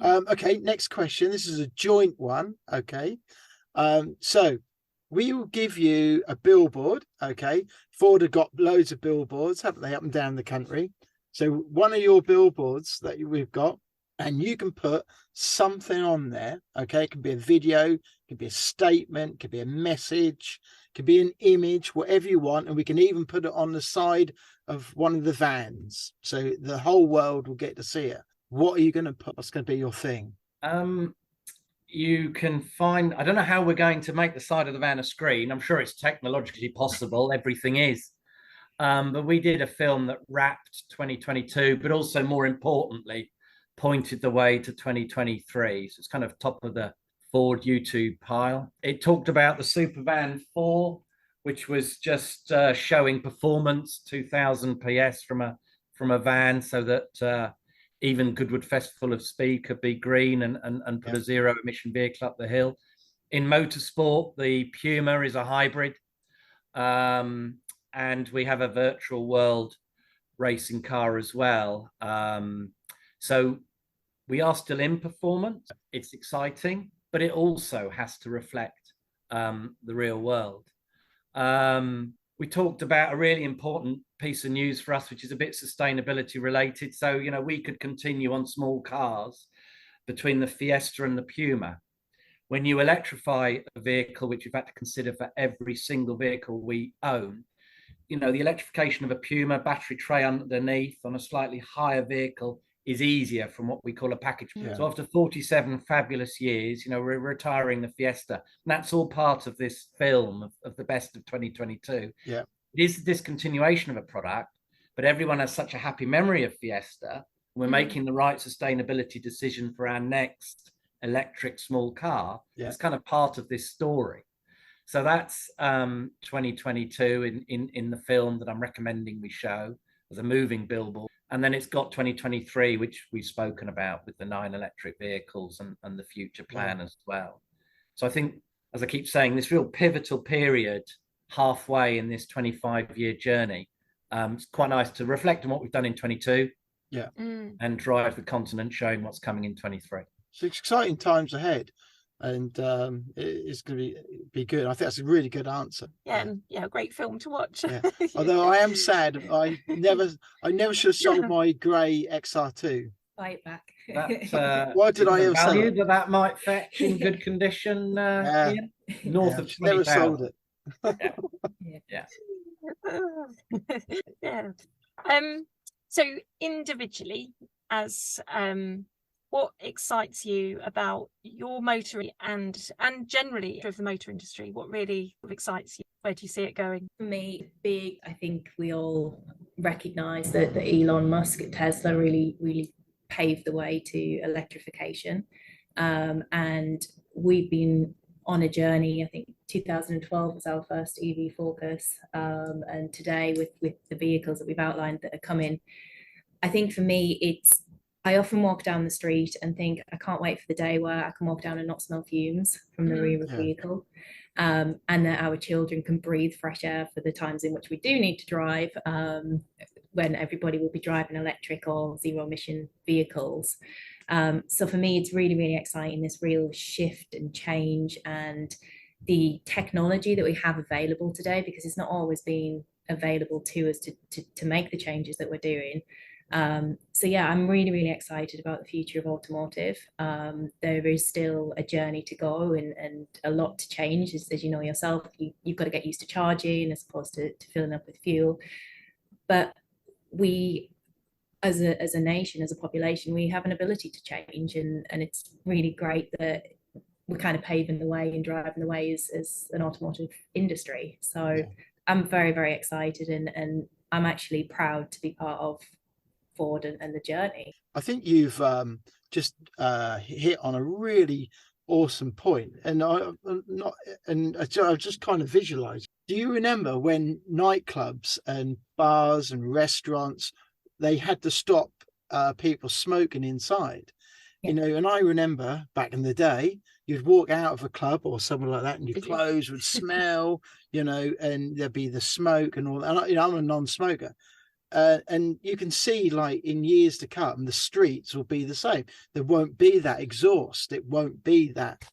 Okay, next question. This is a joint one. Okay, so we will give you a billboard. Okay, Ford have got loads of billboards, haven't they, up and down the country? So one of your billboards that we've got, and you can put something on there. Okay, it can be a video, it can be a statement, it can be a message, it can be an image, whatever you want, and we can even put it on the side of one of the vans, so the whole world will get to see it. What are you going to put? What's going to be your thing? You can find, I don't know how we're going to make the side of the van a screen. I'm sure it's technologically possible. Everything is. But we did a film that wrapped 2022, but also more importantly, pointed the way to 2023. So it's kind of top of the Ford YouTube pile. It talked about the Supervan 4, which was just showing performance, 2000 PS from a van, so that even Goodwood Festival of Speed could be green and put a zero emission vehicle up the hill. In motorsport, the Puma is a hybrid, and we have a virtual world racing car as well. So we are still in performance. It's exciting, but it also has to reflect the real world. We talked about a really important piece of news for us, which is a bit sustainability related. So, you know, we could continue on small cars between the Fiesta and the Puma. When you electrify a vehicle, which we've had to consider for every single vehicle we own, you know, the electrification of a Puma, battery tray underneath on a slightly higher vehicle is easier from what we call a package. Yeah. So after 47 fabulous years, you know, we're retiring the Fiesta. And that's all part of this film of the best of 2022. Yeah. It is the discontinuation of a product, but everyone has such a happy memory of Fiesta. We're making the right sustainability decision for our next electric small car. Yeah. It's kind of part of this story. So that's 2022 in the film that I'm recommending we show as a moving billboard. And then it's got 2023, which we've spoken about with the 9 electric vehicles and the future plan as well. So I think, as I keep saying, this real pivotal period halfway in this 25-year journey, it's quite nice to reflect on what we've done in 22 and drive the continent showing what's coming in 23. So it's exciting times ahead. And it's going to be good. I think that's a really good answer. Yeah, great film to watch. Yeah. Although I am sad, I never should have sold my grey XR2. Buy it back. Why did I ever sell it? That might fetch in good condition. North of 20,000. Never sold it. Yeah. So individually, as what excites you about your motoring and generally of the motor industry? What really excites you? Where do you see it going? For me, big, I think we all recognise that Elon Musk at Tesla really paved the way to electrification. And we've been on a journey. I think 2012 was our first EV focus. And today with the vehicles that we've outlined that are coming, I think for me, I often walk down the street and think, I can't wait for the day where I can walk down and not smell fumes from the rear of the vehicle, and that our children can breathe fresh air for the times in which we do need to drive, when everybody will be driving electric or zero emission vehicles. So for me, it's really exciting, this real shift and change and the technology that we have available today, because it's not always been available to us to make the changes that we're doing. So yeah, I'm really excited about the future of automotive. There is still a journey to go and a lot to change, as you know yourself. You've got to get used to charging as opposed to filling up with fuel. But we, as a nation, as a population, we have an ability to change, and it's really great that we're kind of paving the way and driving the way as an automotive industry. So I'm very excited, and I'm actually proud to be part of Ford and the journey. I think you've just hit on a really awesome point, and I just kind of visualized. Do you remember when nightclubs and bars and restaurants, they had to stop people smoking inside? You know, and I remember back in the day, you'd walk out of a club or something like that, and your clothes would smell, you know, and there'd be the smoke and all that. And I'm a non-smoker. And you can see, like, in years to come, the streets will be the same. There won't be that exhaust. It won't be that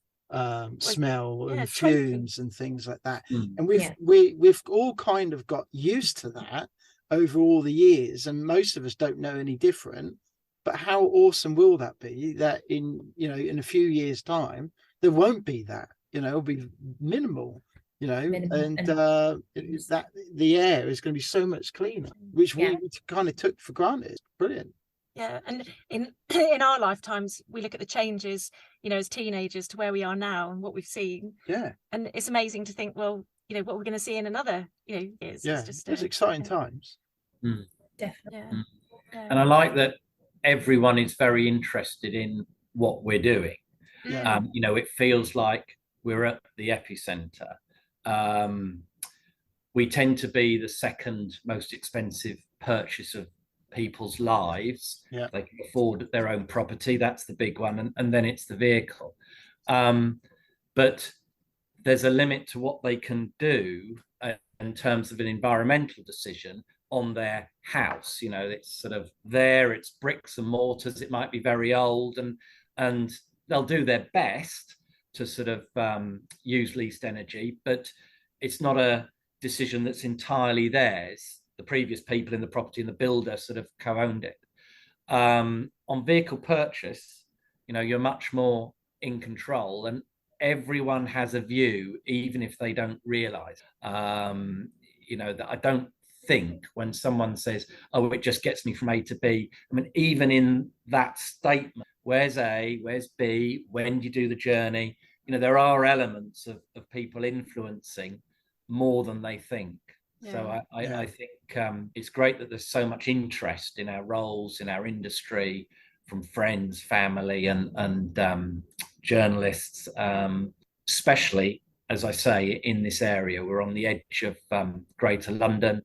smell and fumes and things like that. And we've all kind of got used to that over all the years, and most of us don't know any different. But how awesome will that be? That in a few years' time, there won't be that. You know, it'll be minimal. You know, and that the air is going to be so much cleaner, which we kind of took for granted. Brilliant. Yeah, and in our lifetimes, we look at the changes, you know, as teenagers to where we are now and what we've seen. Yeah, and it's amazing to think, well, you know, what we're going to see in another, you know, years. Yeah, it's exciting times. Definitely. And I like that everyone is very interested in what we're doing. You know, it feels like we're at the epicenter. We tend to be the second most expensive purchase of people's lives. They can afford their own property, that's the big one, and then it's the vehicle. But there's a limit to what they can do in terms of an environmental decision on their house. You know, it's sort of there, it's bricks and mortars, it might be very old, and they'll do their best, to sort of use leased energy, but it's not a decision that's entirely theirs. The previous people in the property and the builder sort of co-owned it. On vehicle purchase, you're much more in control, and everyone has a view, even if they don't realize. That I don't think when someone says, "Oh, it just gets me from A to B." I mean, even in that statement, where's A, where's B, when do you do the journey? There are elements of people influencing more than they think. Yeah. So I think it's great that there's so much interest in our roles, in our industry, from friends, family, and journalists, especially, as I say, in this area. We're on the edge of Greater London,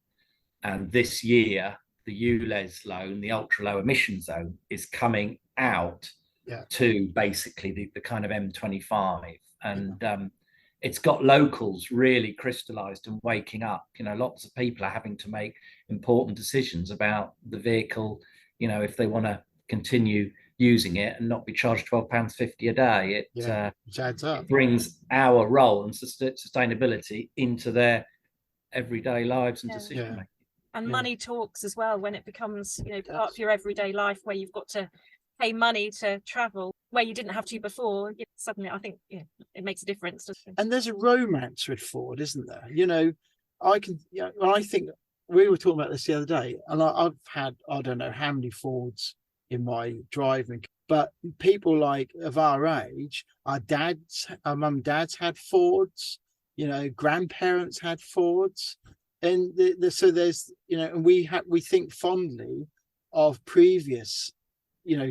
and this year the ULEZ loan, the ultra low emission zone, is coming out to basically the kind of M25, and it's got locals really crystallized and waking up. Lots of people are having to make important decisions about the vehicle, if they want to continue using it and not be charged £12.50 a day. It adds up. It brings our role and sustainability into their everyday lives and decision making. And money talks as well when it becomes, part of your everyday life, where you've got to pay money to travel where you didn't have to before. Suddenly, I think it makes a difference. And there's a romance with Ford, isn't there? I think we were talking about this the other day, and I've had, I don't know how many Fords in my driving, but people like of our age, our mum and dads had Fords, grandparents had Fords, and so there's, and we think fondly of previous,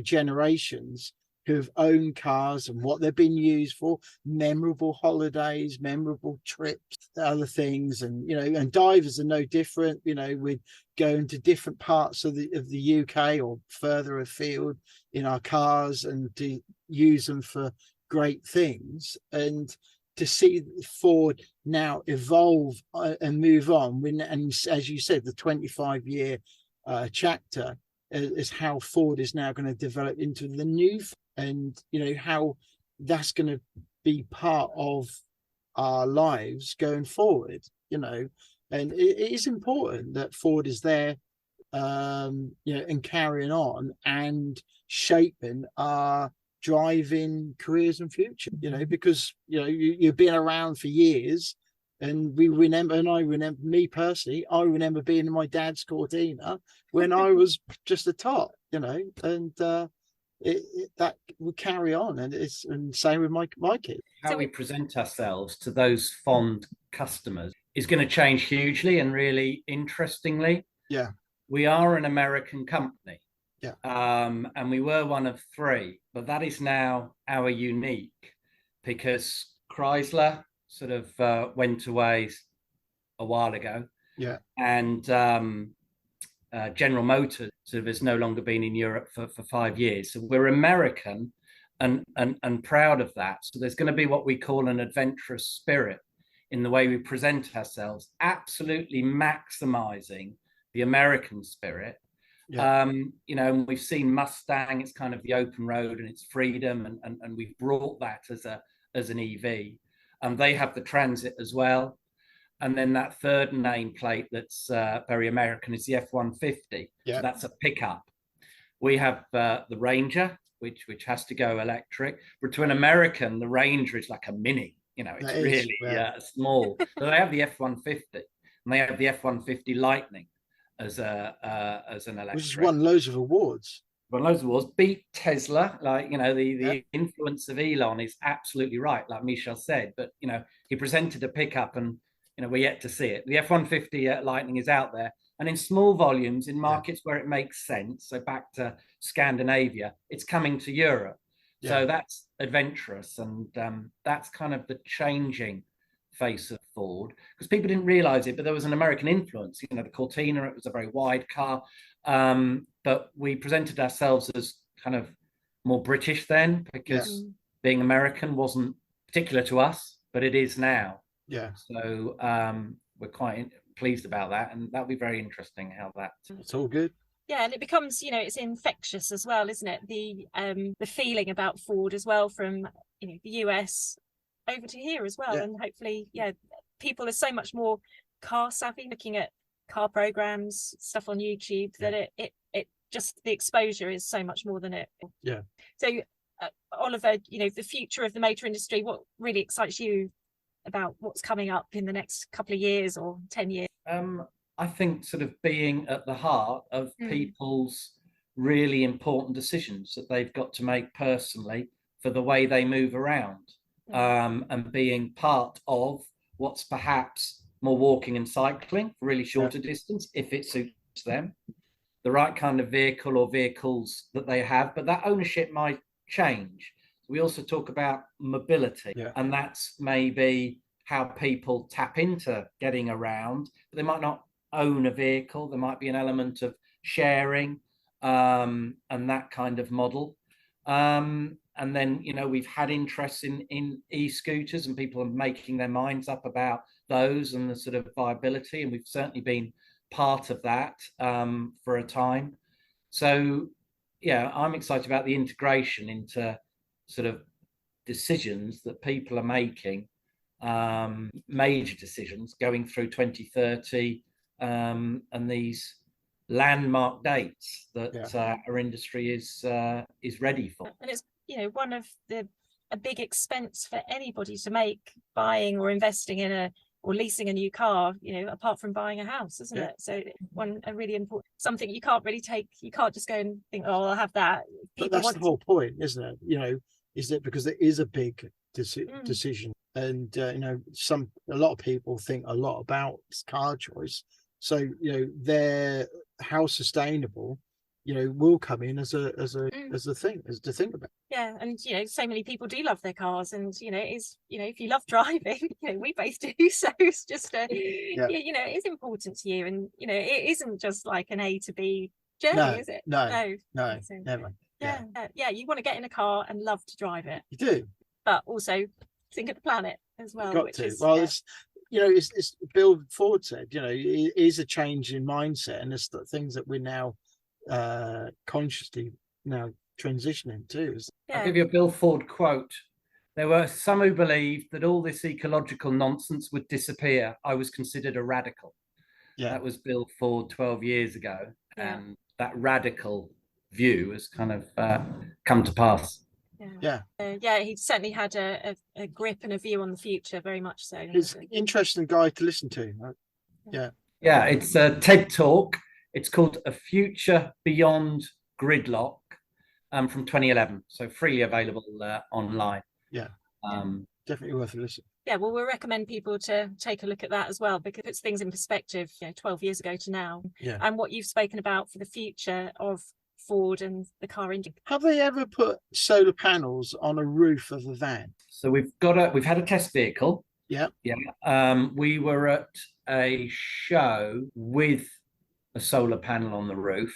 generations who have owned cars and what they've been used for, memorable holidays, memorable trips, other things, and and divers are no different. We'd go into different parts of the UK or further afield in our cars and to use them for great things, and to see Ford now evolve and move on, and as you said, the 25-year chapter is how Ford is now going to develop into the new, and how that's going to be part of our lives going forward. And it is important that Ford is there, and carrying on and shaping our driving careers and future. Because you've been around for years, and I remember me personally, I remember being in my dad's Cortina when I was just a tot, and that will carry on, and same with my kids. How we present ourselves to those fond customers is going to change hugely, and really interestingly, we are an American company, and we were one of three, but that is now our unique, because Chrysler sort of went away a while ago, and General Motors sort of has no longer been in Europe for 5 years. So we're American and proud of that. So there's going to be what we call an adventurous spirit in the way we present ourselves, absolutely maximizing the American spirit. And we've seen Mustang, it's kind of the open road and it's freedom, and we've brought that as an EV. They have the Transit as well. And then that third nameplate that's very American is the F-150. So that's a pickup. We have the Ranger, which has to go electric. But to an American, the Ranger is like a mini. It's really small. So they have the F-150, and they have the F-150 Lightning as an electric. Which has won loads of awards. Beat Tesla. The influence of Elon is absolutely right, like Michel said. But he presented a pickup, and we're yet to see it. The F-150 Lightning is out there, and in small volumes in markets where it makes sense. So back to Scandinavia, it's coming to Europe. So that's adventurous, and that's kind of the changing face of Ford, because people didn't realize it, but there was an American influence. The Cortina, it was a very wide car, but we presented ourselves as kind of more British then, because being American wasn't particular to us, but it is now. So we're quite pleased about that, and that'll be very interesting how that. It's all good. Yeah, and it becomes, it's infectious as well, isn't it? The feeling about Ford as well from, the US over to here as well. And hopefully, people are so much more car savvy, looking at car programs, stuff on YouTube, that it just, the exposure is so much more than it. Yeah. So Oliver, the future of the motor industry, what really excites you about what's coming up in the next couple of years or 10 years? I think sort of being at the heart of people's really important decisions that they've got to make personally for the way they move around, and being part of what's perhaps more walking and cycling for really shorter distance, if it suits them, the right kind of vehicle or vehicles that they have, but that ownership might change. We also talk about mobility, and that's maybe how people tap into getting around, but they might not own a vehicle. There might be an element of sharing, and that kind of model. And then, we've had interest in e-scooters, and people are making their minds up about those and the sort of viability. And we've certainly been part of that for a time. So, I'm excited about the integration into sort of decisions that people are making, major decisions going through 2030, and these landmark dates that our industry is ready for. And it's one of a big expense for anybody to make, buying or investing in or leasing a new car, apart from buying a house, isn't it? So a really important, something you can't really take, you can't just go and think, oh, I'll have that. But that's the whole point, isn't it? Is it because there is a big decision, and a lot of people think a lot about car choice. So how sustainable will come in as a thing to think about. Yeah, and so many people do love their cars, and if you love driving, we both do. So it's just it is important to you, and it isn't just like an A to B journey, is it? No, so, never. Yeah, you want to get in a car and love to drive it. You do, but also think of the planet as well. It's Bill Ford said, it is a change in mindset, and it's the things that we're now consciously now transitioning to. I'll give you a Bill Ford quote. There were some who believed that all this ecological nonsense would disappear. I was considered a radical. That was Bill Ford 12 years ago, and that radical view has kind of come to pass. He certainly had a grip and a view on the future, very much so. He's an interesting guy to listen to. It's a TED Talk. It's called A Future Beyond Gridlock, from 2011, so freely available online. Definitely worth a listen. Well, we'll recommend people to take a look at that as well, because it puts things in perspective, 12 years ago to now, and what you've spoken about for the future of Ford and the car industry. Have they ever put solar panels on a roof of a van? So we've had a test vehicle. We were at a show with a solar panel on the roof,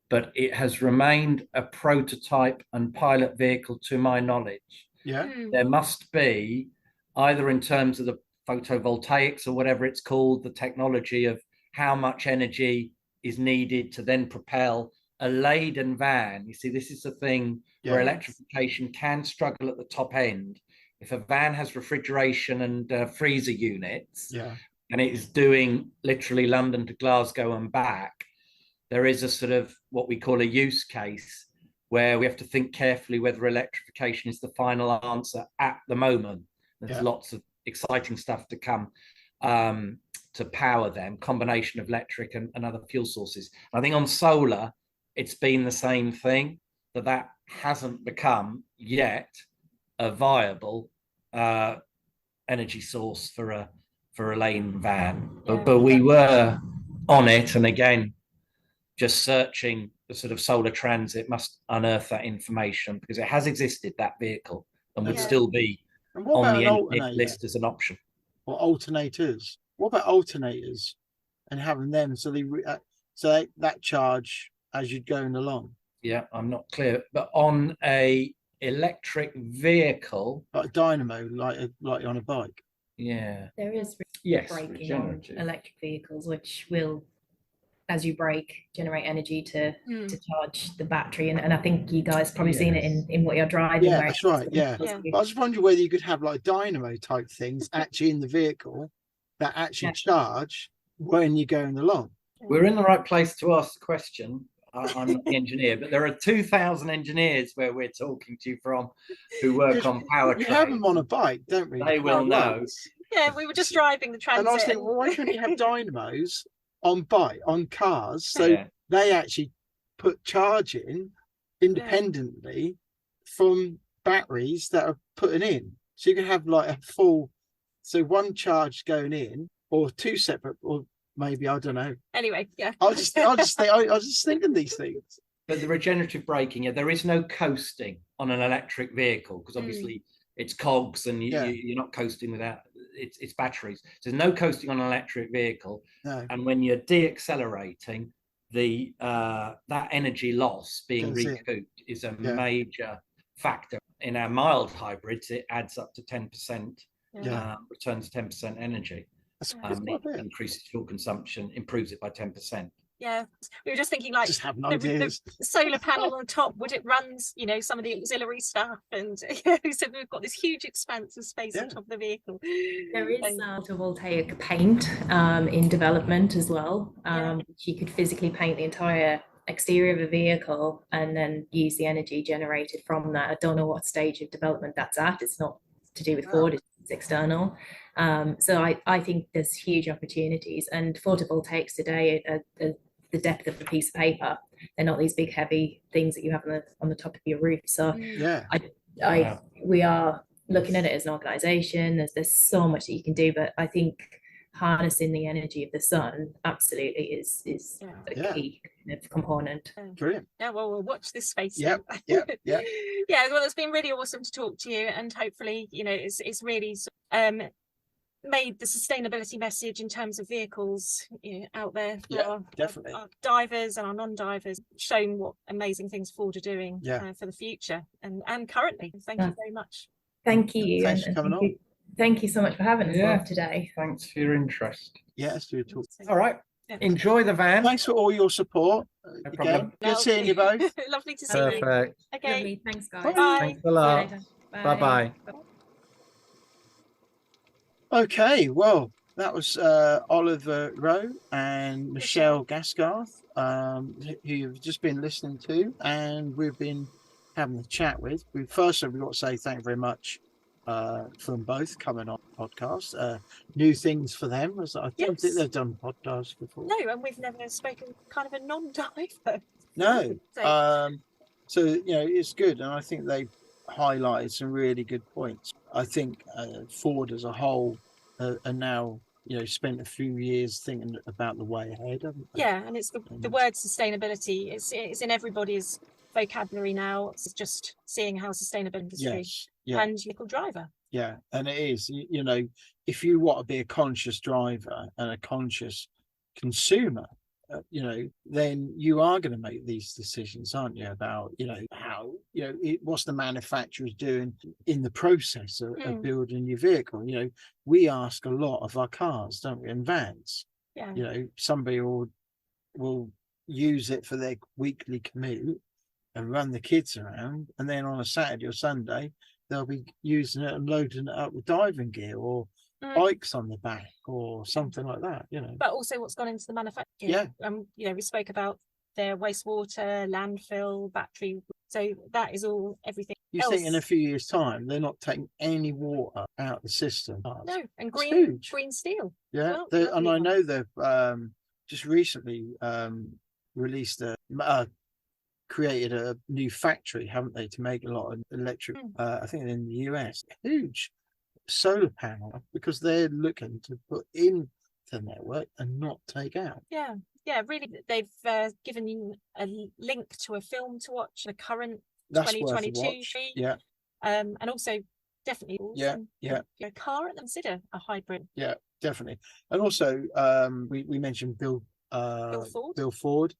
but it has remained a prototype and pilot vehicle to my knowledge. There must be, either in terms of the photovoltaics or whatever it's called, the technology of how much energy is needed to then propel a laden van. You see, this is the thing where electrification can struggle at the top end. If a van has refrigeration and freezer units, and it is doing literally London to Glasgow and back, there is a sort of what we call a use case where we have to think carefully whether electrification is the final answer at the moment. There's lots of exciting stuff to come to power them, combination of electric and other fuel sources. I think on solar, it's been the same thing, that hasn't become yet a viable energy source for a lane van. But we were on it, and again, just searching the sort of solar transit must unearth that information, because it has existed, that vehicle, and would still be on the list as an option. Or alternators? What about alternators and having them so that charge as you're going along? I'm not clear, but on a electric vehicle, like a dynamo, like on a bike. There is braking on electric vehicles, which will as you brake, generate energy to charge the battery. And I think you guys probably seen it in what you're driving. Yeah, that's right. Yeah. But I was wondering whether you could have like dynamo type things actually in the vehicle that actually charge when you're going along. We're in the right place to ask the question. I'm not the engineer, but there are 2,000 engineers where we're talking to you from who work on powertrain. We have them on a bike, don't we? They will know. Yeah, we were just driving the transit. And I was thinking, well, why can't you have dynamos on cars, so they actually put charge in independently from batteries that are putting in? So you can have like a full, so one charge going in, or two separate, or maybe, I don't know. Anyway, I was just thinking these things. But the regenerative braking, there is no coasting on an electric vehicle, because obviously it's cogs and you're not coasting without it's batteries. There's no coasting on an electric vehicle. No. And when you're de-accelerating, the that energy loss being recouped is a major factor. In our mild hybrids, it adds up to 10%, returns 10% energy. Increases fuel consumption, improves it by 10%. Yeah, we were just thinking, like, just having ideas. The solar panel on top, would it run, some of the auxiliary stuff? And so we've got this huge expanse of space on top of the vehicle. There is photovoltaic paint in development as well. You could physically paint the entire exterior of a vehicle and then use the energy generated from that. I don't know what stage of development that's at. It's not to do with Ford, it's external. So I think there's huge opportunities, and photovoltaics today are the depth of a piece of paper. They're not these big heavy things that you have on the top of your roof. So we are looking at it as an organization. There's so much that you can do, but I think harnessing the energy of the sun absolutely is a key kind of component. Brilliant. Yeah, well, we'll watch this space. Yeah. Yeah, well, it's been really awesome to talk to you, and hopefully, it's really made the sustainability message in terms of vehicles out there for our divers and our non-divers, shown what amazing things Ford are doing for the future and currently. Thank you very much. Thank you. Thanks for coming on. Thank you so much for having us both today. Thanks for your interest. Yeah, let's do a talk. All right. Enjoy the van. Thanks for all your support. No problem. Good seeing you both. Lovely to see you. Perfect. Okay. Lovely. Thanks, guys. Bye. Thanks a lot. Bye-bye. Okay, well, that was Oliver Rowe and Michelle Gasgarth, who you've just been listening to, and we've been having a chat with. First, we've got to say thank you very much for them both coming on the podcast. New things for them, as I don't think they've done podcasts before. No, and we've never spoken kind of a non-diver. No. So, it's good, and I think they highlighted some really good points. I think Ford as a whole are now spent a few years thinking about the way ahead, haven't they? Yeah, and it's the word sustainability. It's in everybody's vocabulary now. It's just seeing how sustainable industry and vehicle driver. Yeah, and it is. If you want to be a conscious driver and a conscious consumer, then you are going to make these decisions, aren't you, about how what's the manufacturers doing in the process of building your vehicle. We ask a lot of our cars, don't we, and vans. Somebody will use it for their weekly commute and run the kids around, and then on a Saturday or Sunday they'll be using it and loading it up with diving gear or bikes on the back or something like that, But also what's gone into the manufacturing. We spoke about their wastewater, landfill, battery. So that is all everything. You think in a few years' time they're not taking any water out of the system? No, and green steel. Yeah, and I know they've just recently released created a new factory, haven't they, to make a lot of electric. I think in the US, huge solar panel, because they're looking to put in the network and not take out. Really, they've given you a link to a film to watch, the current That's 2022 and also definitely a car and consider a hybrid. Definitely. And also we mentioned Bill Ford.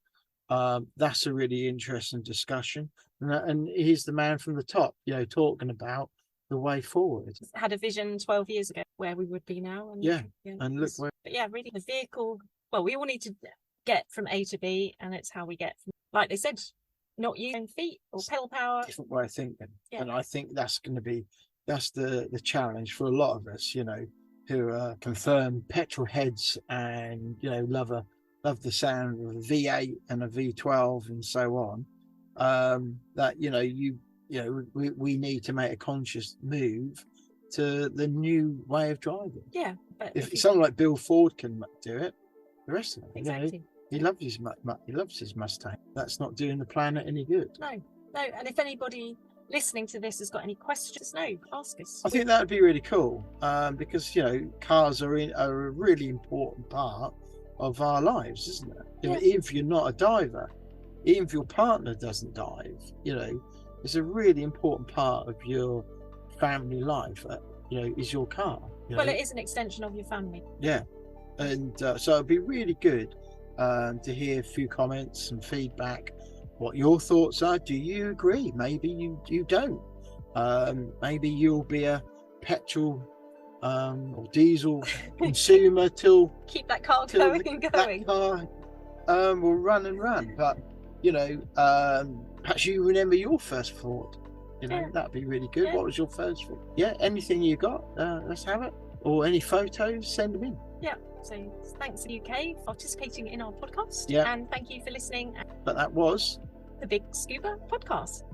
That's a really interesting discussion, and he's the man from the top, talking about the way forward. Had a vision 12 years ago where we would be now, and and look where. But really the vehicle. Well, we all need to get from A to B, and it's how we get from, like they said, not using feet or pedal power. Different way of thinking. Yeah. And I think that's the challenge for a lot of us, you know, who are confirmed petrol heads and, you know, love the sound of a V8 and a V12 and so on. That, you know, we need to make a conscious move to the new way of driving. Yeah, but if someone like Bill Ford can do it, the rest of them, exactly. You know, he loves his Mustang. That's not doing the planet any good. No. And if anybody listening to this has got any questions, ask us. I think that would be really cool, because, you know, cars are a really important part of our lives, isn't it? Yeah. Even if you're not a diver, even if your partner doesn't dive, you know, it's a really important part of your family life. You know, is your car. Well, it is an extension of your family. Yeah, and so it'd be really good to hear a few comments and feedback. What your thoughts are? Do you agree? Maybe you don't. Maybe you'll be a petrol or diesel consumer till keep that car going and going. That car will run and run. But you know, perhaps you remember your first Ford. You know, that'd be really good. Yeah. What was your first Ford? Yeah, anything you got, let's have it. Or any photos, send them in. Yeah. So thanks UK for participating in our podcast. Yeah. And thank you for listening. But that was the Big Scuba Podcast.